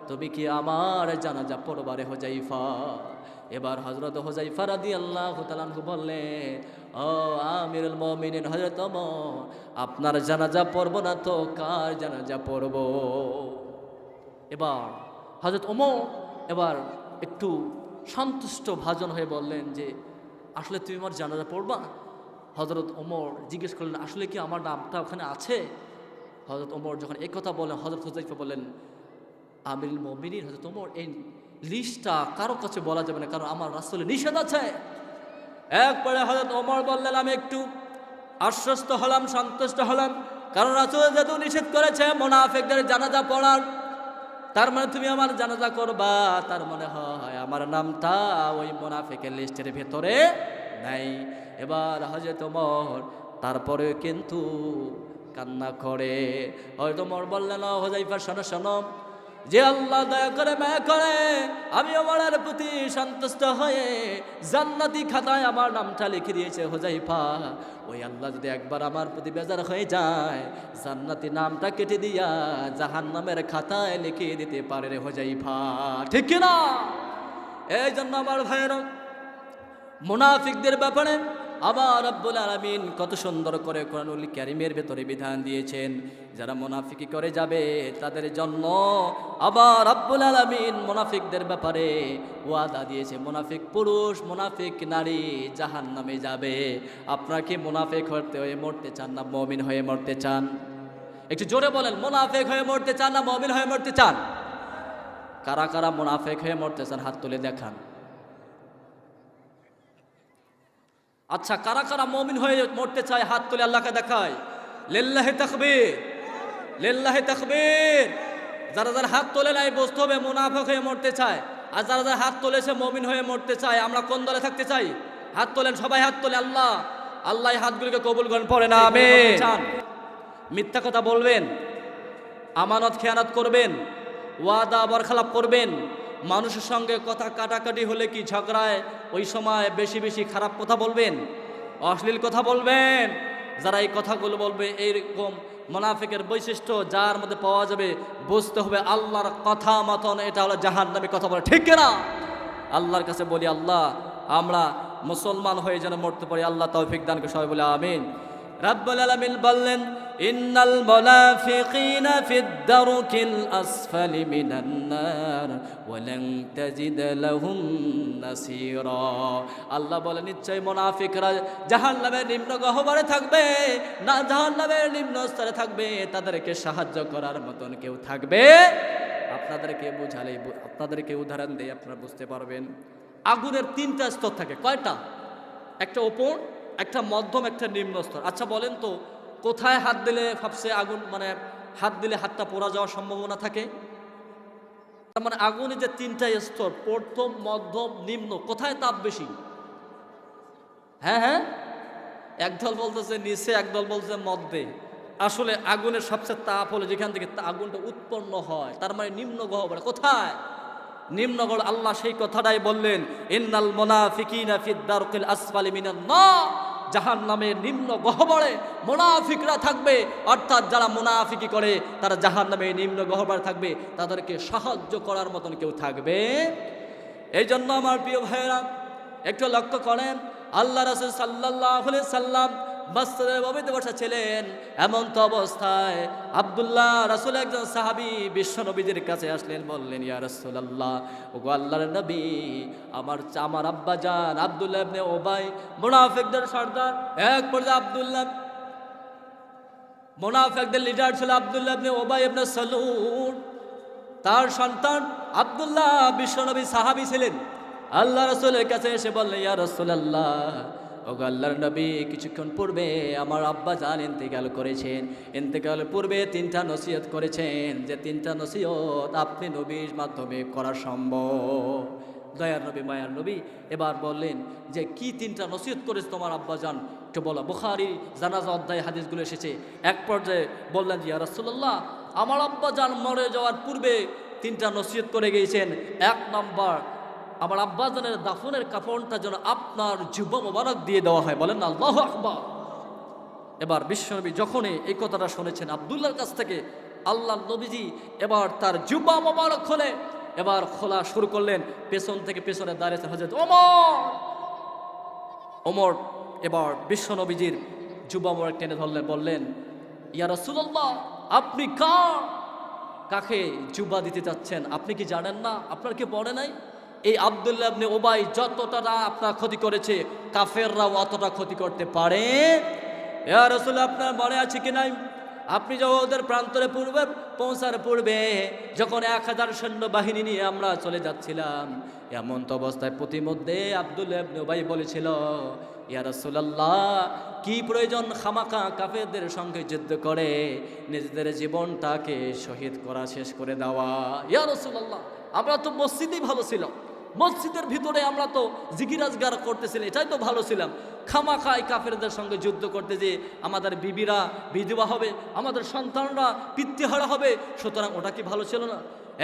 তুমি কি আমার জানাজা পড়বারে হুযায়ফা? এবার হযরত হুযায়ফা রাদিয়াল্লাহু তাআলা আনহু বললেন, ও আমিরুল মুমিনিন হযরত ওমর, আপনার জানাজা পড়ব না তো কার জানাজা পড়ব? এবার হযরত ওমর এবার একটু সন্তুষ্ট ভাজন হয়ে বললেন যে, আসলে তুমি আমার জানাজা পড়বা? হযরত ওমর জিজ্ঞেস করলেন, আসলে কি আমার নামটা ওখানে আছে? হযরত ওমর যখন এই কথা বলেন, হযরত হুযায়ফা বললেন, আমিরুল মুমিনিন হযরত ওমর, এই লিস্টটা কারো কাছে বলা যাবে না, কারণ আমার রাসূলের নিষেধ আছে। একবারে হযরত ওমর বললেন, আমি একটু আশ্বস্ত হলাম, সন্তুষ্ট হলাম, কারণ রাসূল যেহেতু নিষেধ করেছে মুনাফিকদের জানাজা পড়ার, তার মানে তুমি আমার জানাজা করবা, তার মানে হয় আমার নামটা ওই মুনাফিকের লিস্টের ভেতরে নাই। এবার হযরত ওমর তারপরে কিন্তু কান্না করে। হযরত ওমর বললেন, হুযায়ফা শোনো শোনো, যে আল্লাহ দয়া করে মায়া করে আমি ওমরের প্রতি সন্তুষ্ট হয়ে জান্নাতি খাতায় আমার নামটা লিখে দিয়েছে হুযায়ফা, ওই আল্লাহ যদি একবার আমার প্রতি বেজার হয়ে যায়, জান্নাতি নামটা কেটে দিয়া জাহান্নামের খাতায় লিখে দিতে পারে রে হুযায়ফা, ঠিক কি না? এই জন্য আমার ভাইয়েরা, মুনাফিকদের ব্যাপারে আবার রব্বুল আলামিন কত সুন্দর করে কোরআনুল কারীমের ভেতরে বিধান দিয়েছেন। যারা মুনাফিকি করে যাবে তাদের জন্য আবার রব্বুল আলামিন মুনাফিকদের ব্যাপারে ওয়াদা দিয়েছে, মুনাফিক পুরুষ মুনাফিক নারী জাহান্নামে যাবে। আপনারা কি মুনাফিক হয়ে মরতে চান না মুমিন হয়ে মরতে চান? একটু জোরে বলেন, মুনাফিক হয়ে মরতে চান না মুমিন হয়ে মরতে চান? কারা কারা মুনাফিক হয়ে মরতে চান হাত তুলে দেখান। আচ্ছা, কারা কারা মুমিন হয়ে মরতে চায় হাত তুলে আল্লাহকে দেখায়। লিল্লাহি তাকবীর, লিল্লাহি তাকবীর। যারা যারা হাত তোলে নাই বুঝতে হবে মুনাফিক হয়ে মরতে চায়, আর যারা যারা হাত তোলেছে মুমিন হয়ে মরতে চায়। আমরা কোন দলে থাকতে চাই? হাত তোলেন, সবাই হাত তোলে। আল্লাহ আল্লাহ হাতগুলোকে কবুল করেন, পড়েন আমিন। মিথ্যা কথা বলবেন, আমানত খেয়ানত করবেন, ওয়াদা বরখলাপ করবেন, মানুষের সঙ্গে কথা কাটাকাটি হলে কি ঝগড়ায় ওই সময় বেশি বেশি খারাপ কথা বলবেন, অশ্লীল কথা বলবেন। যারা এই কথাগুলো বলবে, এইরকম মুনাফিকের বৈশিষ্ট্য যার মধ্যে পাওয়া যাবে, বুঝতে হবে আল্লাহর কথা মতন এটা হলো জাহান্নামী কথা বলে, ঠিক না? আল্লাহর কাছে বলি, আল্লাহ আমরা মুসলমান হয়ে যেন মরতে পারি, আল্লাহ তৌফিক দান করে, সবাই বলে আমিন। রাব্বুল আলামিন বললেন, ইন্নাল মুনাফিকিনা ফিদ দারকিল আসফালি মিনান নার ওয়া লান তাজিদ লাহুম নাসীরা। আল্লাহ বলেন, নিশ্চয় মুনাফিকরা জাহান্নামের নিম্ন গহ্বরে থাকবে, না জাহান্নামের নিম্ন স্তরে থাকবে, তাদেরকে সাহায্য করার মতন কেউ থাকবে। আপনাদেরকে বুঝালে, আপনাদেরকে উদাহরণ দিয়ে আপনারা বুঝতে পারবেন। আগুনের তিনটা স্তর থাকে, কয়টা? একটা ওপর, একটা মধ্যম, একটা নিম্ন স্তর। আচ্ছা বলেন তো, কোথায় হাত দিলে সবচেয়ে আগুন, মানে হাত দিলে হাতটা পোড়া যাওয়ার সম্ভাবনা থাকে? তার মানে আগুনের যে তিনটা স্তর, প্রথম মধ্যম নিম্ন, কোথায় তাপ বেশি? হ্যাঁ হ্যাঁ, একদল বলতেছে নিচে, একদল বলতেছে মধ্যে। আসলে আগুনের সবচেয়ে তাপ হলে যেখান থেকে আগুনটা উৎপন্ন হয়, তার মানে নিম্ন গহ্বরে। কোথায়? নিম্ন গহ্বর। আল্লাহ সেই কথাটাই বললেন, ইন্নাল মুনাফিকিনা ফিদ দারকিল আসফালি মিনান নার। জাহান্নামের নিম্ন গহ্বরে মুনাফিকরা থাকবে, অর্থাৎ যারা মুনাফিকি করে তারা জাহান্নামের নিম্ন গহ্বরে থাকবে, তাদেরকে সাহায্য করার মতন কেউ থাকবে। এই জন্য আমার প্রিয় ভাইয়েরা একটু লক্ষ্য করেন, আল্লাহ রাসূল সাল্লাল্লাহু আলাইহি সাল্লাম মসজিদের নববীতে বসা ছিলেন। এমন তো অবস্থায় আব্দুল্লাহ রাসূল একজন সাহাবী বিশ্ব নবীদের কাছে আসলেন, বললেন ইয়া রাসূলুল্লাহ, ওগো আল্লাহর নবী, আমার আব্বা জান আব্দুল্লাহ ইবনে উবাই মুনাফিকদের সর্দার। এক পর্যায়ে আব্দুল্লাহ মুনাফিকদের লিডার ছিল আব্দুল্লাহ ইবনে উবাই ইবনে সালুল। তার সন্তান আব্দুল্লাহ বিশ্বনবী সাহাবী ছিলেন। আল্লাহ রাসূলের কাছে এসে বললেন ইয়া রাসূলুল্লাহ, ওগো আল্লাহর নবী, কিছুক্ষণ পূর্বে আমার আব্বা জান ইন্তেকাল করেছেন। ইন্তেকালের পূর্বে 3টা নসিহত করেছেন, যে 3টা নসিহত আপনি নবীর মাধ্যমে করা সম্ভব। দয়ার নবী মায়ার নবী এবার বললেন যে কি 3টা নসিহত করেছে তোমার আব্বা জান, একটু বলো। বুখারী জানাজা অধ্যায় হাদিসগুলো এসেছে। এক পর্যায়ে বললেন ইয়া রাসূলুল্লাহ, আমার আব্বা জান মরে যাওয়ার পূর্বে 3টা নসিহত করে গিয়েছেন। 1 নম্বর, আমার আব্বাজানের দাফনের কাফনটা যেন আপনার জিহ্বা মোবারক দিয়ে দেওয়া হয়। বলেন না আল্লাহু আকবার। এবার বিশ্বনবী যখনই এই কথাটা শুনেছেন আব্দুল্লাহর কাছ থেকে, আল্লাহ নবীজি এবার তার জিহ্বা মোবারক খুলে এবার খোলা শুরু করলেন। পেছন থেকে পেছনে দাঁড়িয়েছেন হযরত ওমর। এবার বিশ্বনবীজির জিহ্বা মোবারক টেনে ধরলেন, বললেন ইয়া রাসূলুল্লাহ, আপনি কাকে জিহ্বা দিতে চাচ্ছেন? আপনি কি জানেন না? আপনার কি পড়ে নাই? এই আব্দুল্লাহ ইবনে উবাই যতটা আপনার ক্ষতি করেছে, কাফেররাও অতটা ক্ষতি করতে পারে। ইয়া রাসূল, আপনার মনে আছে কি নাই, আপনি যখন ওদের প্রান্তরে পৌঁছার পূর্বে যখন 1000 সৈন্যবাহিনী নিয়ে আমরা চলে যাচ্ছিলাম, এমন তো অবস্থায় প্রতিমধ্যে আব্দুল্লাহ ইবনে উবাই বলেছিল ইয়া রাসূলুল্লাহ, কি প্রয়োজন খামাখা কাফেরদের সঙ্গে যুদ্ধ করে নিজেদের জীবনটাকে শহীদ করা, শেষ করে দেওয়া। ইয়া রাসূলুল্লাহ, আমরা তো মসজিদেই ভালো ছিলাম, মসজিদের ভিতরে আমরা তো জিকিরাজগার করতেছিলাম, এটাই তো ভালো ছিলাম। খামাখাই কাফেরদের সঙ্গে যুদ্ধ করতে যে আমাদের বিবিরা বিধবা হবে, আমাদের সন্তানরা পিতৃহারা হবে, সুতরাং ওটা কি ভালো ছিল না?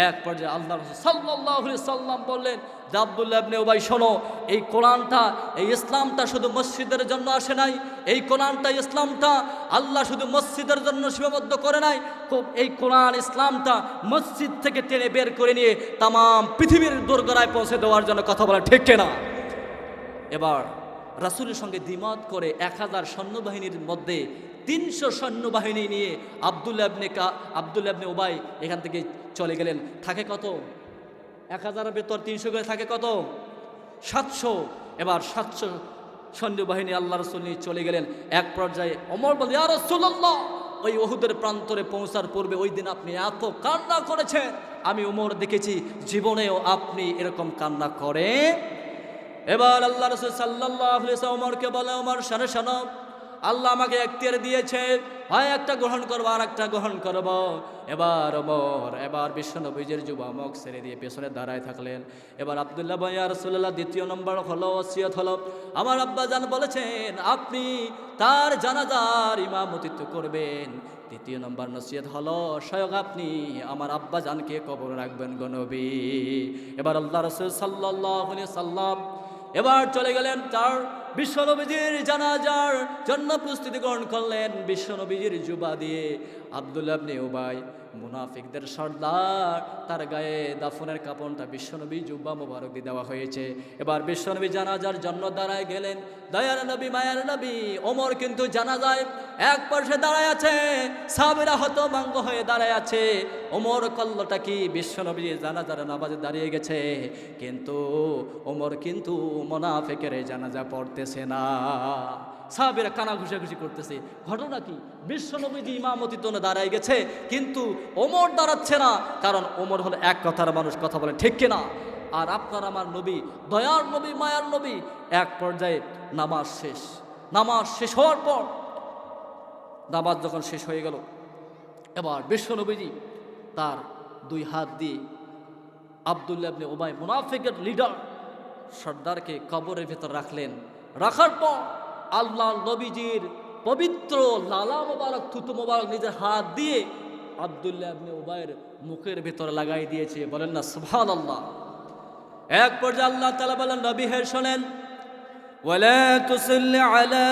এক পর্যায়ে আল্লাহ রাসূল সাল্লাল্লাহু আলাইহি সাল্লাম বললেন যে আব্দুল্লাহ ইবনে উবাই, শোনো, এই কোরআনটা, এই ইসলামটা শুধু মসজিদের জন্য আসে নাই। এই কোরআনটা, ইসলামটা আল্লাহ শুধু মসজিদের জন্য সীমাবদ্ধ করে নাই। এই কোরআন ইসলামটা মসজিদ থেকে টেনে বের করে নিয়ে তাম পৃথিবীর দোরগোড়ায় পৌঁছে দেওয়ার জন্য কথা বলা ঠিক কিনা? এবার রাসূলের সঙ্গে দ্বিমত করে 1000 সৈন্যবাহিনীর মধ্যে 300 সৈন্যবাহিনী নিয়ে আব্দুল্লাহ ইবনে উবাই এখান থেকে চলে গেলেন। থাকে কত? 1000-এর ভেতর 300 করে থাকে কত? 700। এবার 700 সৈন্যবাহিনী আল্লাহ রাসূল নিয়ে চলে গেলেন। এক পর্যায়ে ওমর বলে ইয়া রাসূলুল্লাহ, ওই উহুদের প্রান্তরে পৌঁছার পূর্বে ওই দিন আপনি এত কান্না করেছেন, আমি ওমর দেখেছি জীবনেও আপনি এরকম কান্না করে। এবার আল্লাহ রাসূল সাল্লাল্লাহু আলাইহি ওয়াসাল্লাম ওমরকে বলে, ওমর শোনো, আল্লাহ আমাকে এখতিয়ার দিয়েছে, হয় একটা গ্রহণ করবো আর একটা গ্রহণ করব। এবার ওমর বিশ্বনবীর যুবামক ছেড়ে দিয়ে পেছনে দাঁড়ায় থাকলেন। এবার আব্দুল্লাহ ভাই ইয়া রাসূলুল্লাহ, 2য় নম্বর হলো ওসিয়ত হলো, আমার আব্বা জান বলেছেন আপনি তার জানাজার ইমামতিত্ব করবেন। 3য় নম্বর নসিহত হলো, স্বয়ং আপনি আমার আব্বা জানকে কবর রাখবেন গো নবী। এবার আল্লাহ রাসূল সাল্লাল্লাহু আলাইহি সাল্লাম এবার চলে গেলেন, তার বিশ্বনবীজির জানাজার জন্য প্রস্তুতি গ্রহণ করলেন। বিশ্বনবীজির জুবা দিয়ে আব্দুল্লাহ ইবনে উবাই মুনাফিকদের সর্দার, তার গায়ে দাফনের কাপড়টা বিশ্বনবী জুব্বা মোবারক দিয়ে দেওয়া হয়েছে। এবার বিশ্বনবী জানাজার জন্য দাঁড়ায় গেলেন। দয়ার নবী মায়ার নবী ওমর কিন্তু জানাজায় এক পাশে দাঁড়ায় আছে, সাহাবীরা হতভম্ব হয়ে দাঁড়ায় আছে। ওমর কল্লটা কি বিশ্বনবীর জানাজার নামাজে দাঁড়িয়ে গেছে, কিন্তু ওমর কিন্তু মুনাফিকের জানাজা পড়তেছে না। সাহাবীরা কানা ঘুষাঘুষি করতেছে। ঘটনা কি? বিশ্বনবীজি ইমামতির জন্য দাঁড়ায় গেছে, কিন্তু ওমর দাঁড়াচ্ছে না, কারণ ওমর হলো এক কথার মানুষ, কথা বলে ঠিক কিনা? আর আপনার আমার নবী, দয়ার নবী মায়ার নবী, এক পর্যায়ে নামাজ শেষ হওয়ার পর, নামাজ যখন শেষ হয়ে গেল, এবার বিশ্বনবীজি তার 2 হাত দিয়ে আব্দুল্লাহ ইবনে উবাই মুনাফিকের লিডার সর্দারকে কবরের ভেতর রাখলেন। রাখার পর আল্লাহ নবীজির পবিত্র লালা মোবারক, থুতু মোবারক নিজের হাত দিয়ে আব্দুল্লাহ ইবনে উবাইয়ের মুখের ভেতরে লাগাই দিয়েছে। বলেন না সুবহানাল্লাহ। এক পর্যায়ে আল্লাহ তাআলা বলেন, নবী হে শোনেন, ولا تصل على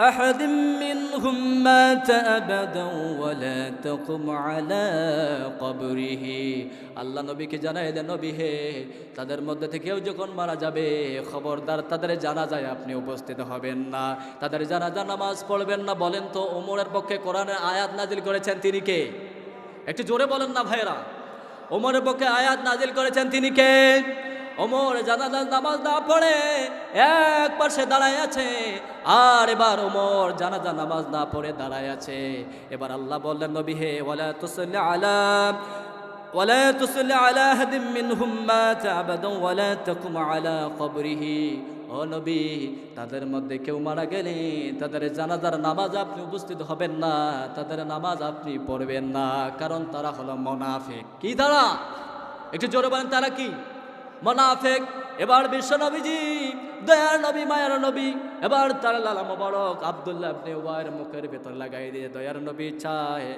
أحد منهم مات أبدا ولا تقم على قبره আল্লাহ নবীকে জানাই দেন, নবী হে, তাদের মধ্যে থেকে কেউ যখন মারা যাবে খবরদার তাদের জানাজায় আপনি উপস্থিত হবেন না, তাদের জানাজা নামাজ পড়বেন না। বলেন তো ওমরের পক্ষে কোরআনের আয়াত নাজিল করেছেন তিনি কে? একটু জোরে বলেন না ভাইরা। ওমরের পক্ষে আয়াত নাজিল করেছেন তিনি কে? ওমর জানাজার নামাজ না পড়ে এক পাশে দাঁড়ায় আছে, আর এবার ওমর জানাজার নামাজ না পড়ে দাঁড়ায় আছে। এবার আল্লাহ বললেন, নবী হে, ওয়ালা তুসাল্লি আলা আহাদিন মিনহুম মাতা আবাদান ওয়ালা তাকুম আলা কবরিহি। ও নবী, তাদের মধ্যে কেউ মারা গেলে তাদের জানাজার নামাজ আপনি উপস্থিত হবেন না, তাদের নামাজ আপনি পড়বেন না, কারণ তারা হলো মুনাফিক। কি তারা? একটু জোরে বলেন, তারা কি? মুনাফিক। এবার বিশ্ব নবীজি, দয়ার নবী, মায়ার নবী, এবার তার লালা মোবারক আব্দুল্লাহ ইবনে উবাইয়ের মুখের ভেতর লাগাই দিয়ে দয়ার নবী চায়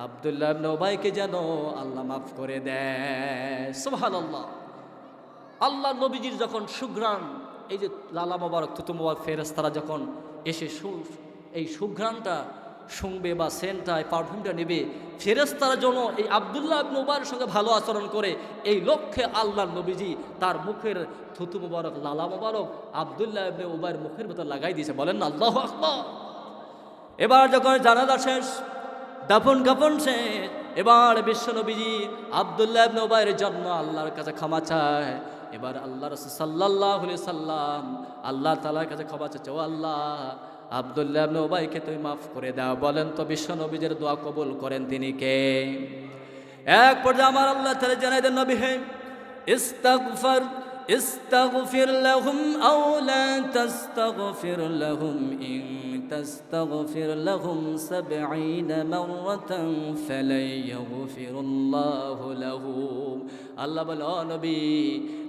আব্দুল্লাহ ইবনে উবাইকে যেন আল্লাহ মাফ করে দেয়। সুবহানাল্লাহ। আল্লাহ নবীজির যখন সুঘ্রাণ, এই যে লালা মোবারক থুতু মোবারক ফেরেশতারা যখন এসে এই সুঘ্রাণটা শুনবে বা সেন্টটা, পারফিউমটা নেবে, ফেরেশতারা যেন এই আব্দুল্লাহ ইবনে উবাইয়ের সঙ্গে ভালো আচরণ করে, এই লক্ষ্যে আল্লাহ নবীজি তার মুখের থুতু মোবারক, লালা মোবারক আব্দুল্লাহ ইবনে উবাইয়ের মুখের ভেতর লাগাই দিয়েছে। বলেন না আল্লাহু আকবার। এবার যখন জানাজা শেষ, দাফন কাফন শেষ, এবার বিশ্ব নবীজি আব্দুল্লাহ ইবনে উবাইয়ের জন্য আল্লাহর কাছে ক্ষমা চায়। এবার আল্লাহ রাসূল সাল্লাল্লাহু আলাইহি সাল্লাম আল্লাহ তাআলার কাছে ক্ষমা চাচ্ছে, ও আল্লাহ, আব্দুল্লাহ ইবনে উবাইকে তুমি মাফ করে দাও। বলেন তো বিশ্ব নবীজির দোয়া কবুল করেন তিনি কে? এক পর্যায়ে আমার আল্লাহ তাআলা জানাই দেন, নবী হে, ইস্তাগফির লাহুম আও লা তাস্তাগফির লাহুম, ইন তাস্তাগফির লাহুম ৭০ মাররাতান ফালাই ইয়াগফিরুল্লাহু লাহুম। আল্লাহ বলে, ও নবী,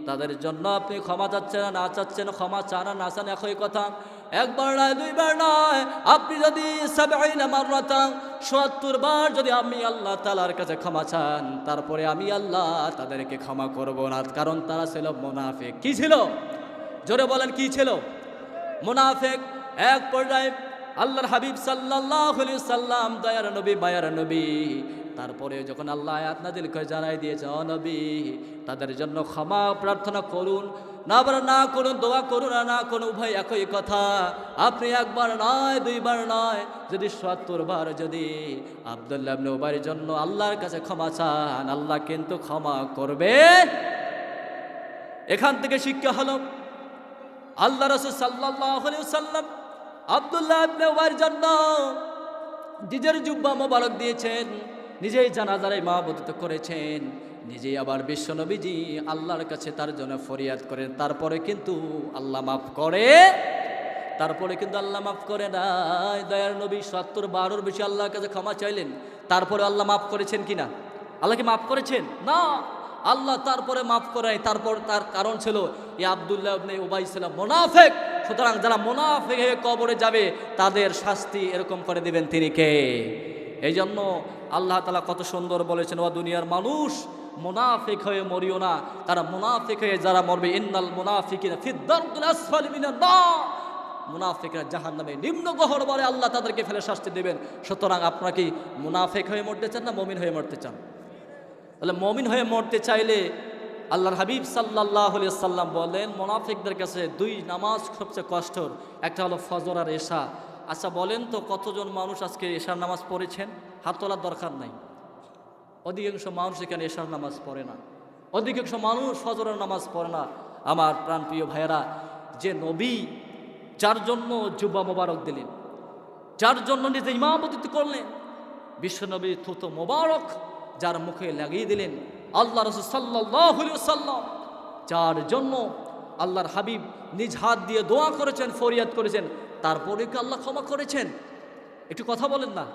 তাদের জন্য আপনি ক্ষমা চাচ্ছেন না চাচ্ছেন, ক্ষমা চান না চান একই কথা। একবার নয়, দুইবার নয়, আপনি যদি ৭০ মাররাতান ৭০ বার যদি আমি আল্লাহ তাআলার কাছে ক্ষমা চান, তারপরে আমি আল্লাহ তাদেরকে ক্ষমা করব না, কারণ তারা ছিল মুনাফিক। কি ছিল? জোরে বলেন, কি ছিল? মুনাফিক। এক পর্যায়ে আল্লাহর হাবিব সাল্লাল্লাহু আলাইহি সাল্লাম, দয়ার নবী, মায়ার নবী, তারপরে যখন আল্লাহ আয়াত নাজিল করে জানাই দিয়েছে, ও নবী, তাদের জন্য ক্ষমা প্রার্থনা করুন, না করুন, দোয়া করুন আর না করুন, উভয় একই কথা। আপনি একবার নয়, দুইবার নয়, যদি ৭০ বার যদি আব্দুল্লাহ ইবনে উবাইয়ের জন্য আল্লাহর কাছে ক্ষমা চান, আল্লাহ কিন্তু ক্ষমা করবে। এখান থেকে শিক্ষা হলো, আল্লাহ রাসূল সাল্লাল্লাহু আলাইহি ওয়াসাল্লাম আব্দুল্লাহ ইবনে উবাইয়ের জন্য নিজের জুব্বা মোবারক দিয়েছেন, নিজেই জানাজার ইমামতি করেছেন, নিজেই আবার বিশ্ব নবীজি আল্লাহর কাছে তার জন্য ফরিয়াদ করেন। তারপরে কিন্তু আল্লাহ মাফ করে, নাই। দয়ার নবী ৭০ বারের বেশি আল্লাহর কাছে ক্ষমা চাইলেন, তারপরে আল্লাহ মাফ করেছেন কিনা? আল্লাহকে মাফ করেছেন না, আল্লাহ তারপরে মাফ করে। তারপর তার কারণ ছিল, এই আব্দুল্লাহ ইবনে উবাই ছিল মুনাফিক। সুতরাং যারা মুনাফিক হয়ে কবরে যাবে তাদের শাস্তি এরকম করে দিবেন তিনি কে? এই জন্য আল্লাহ তাআলা কত সুন্দর বলেছেন, ও দুনিয়ার মানুষ, মুনাফিক হয়ে মরিও না, তারা মুনাফিক হয়ে যারা মরবে, ইন্নাল মুনাফিকিনা ফিদ দারকিল আসফালি মিনান নার, মুনাফিকরা জাহান্নামে নিম্ন গহ্বরে আল্লাহ তাদেরকে ফেলে শাস্তি দেবেন। সুতরাং আপনারা কি মুনাফিক হয়ে মরতে চান না মুমিন হয়ে মরতে চান? তাহলে মুমিন হয়ে মরতে চাইলে আল্লাহর হাবিব সাল্লাল্লাহু আলাইহি সাল্লাম বলেন, মুনাফিকদের কাছে 2 নামাজ সবচেয়ে কষ্টর, একটা হলো ফজর আর এশা। আচ্ছা বলেন তো, কতজন মানুষ আজকে এশার নামাজ পড়েছেন? হাত তোলার দরকার নাই। অধিকাংশ মানুষ এখানে এশার নামাজ পড়ে না, অধিকাংশ মানুষ ফজরের নামাজ পড়ে না। আমার প্রাণপ্রিয় ভাইয়েরা, যে নবী যার জন্য জুব্বা মোবারক দিলেন, যার জন্য নিজে ইমামতি করলেন, বিশ্বনবী থুতু মোবারক যার মুখে লাগিয়ে দিলেন, আল্লাহ রাসূল সাল্লাল্লাহু আলাইহি ওয়াসাল্লাম, যার জন্য আল্লাহর হাবিব নিজ হাত দিয়ে দোয়া করেছেন, ফরিয়াদ করেছেন, তারপরে কি আল্লাহ ক্ষমা করেছেন? একটু কথা বলেন না,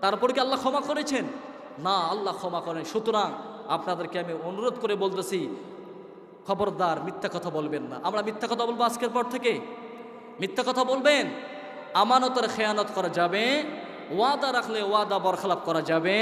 তারপরে কি আল্লাহ ক্ষমা করেছেন? না, আল্লাহ ক্ষমা করেন। সুতরাং আপনাদেরকে আমি অনুরোধ করে বলতেছি, খবরদার মিথ্যা কথা বলবেন না। আমরা মিথ্যা কথা বলবো আজকের পর থেকে? মিথ্যা কথা বলবেন? আমানতের খেয়ানত করা যাবে, ওয়াদা রাখলে ওয়াদা বরখলাপ করা যাবে।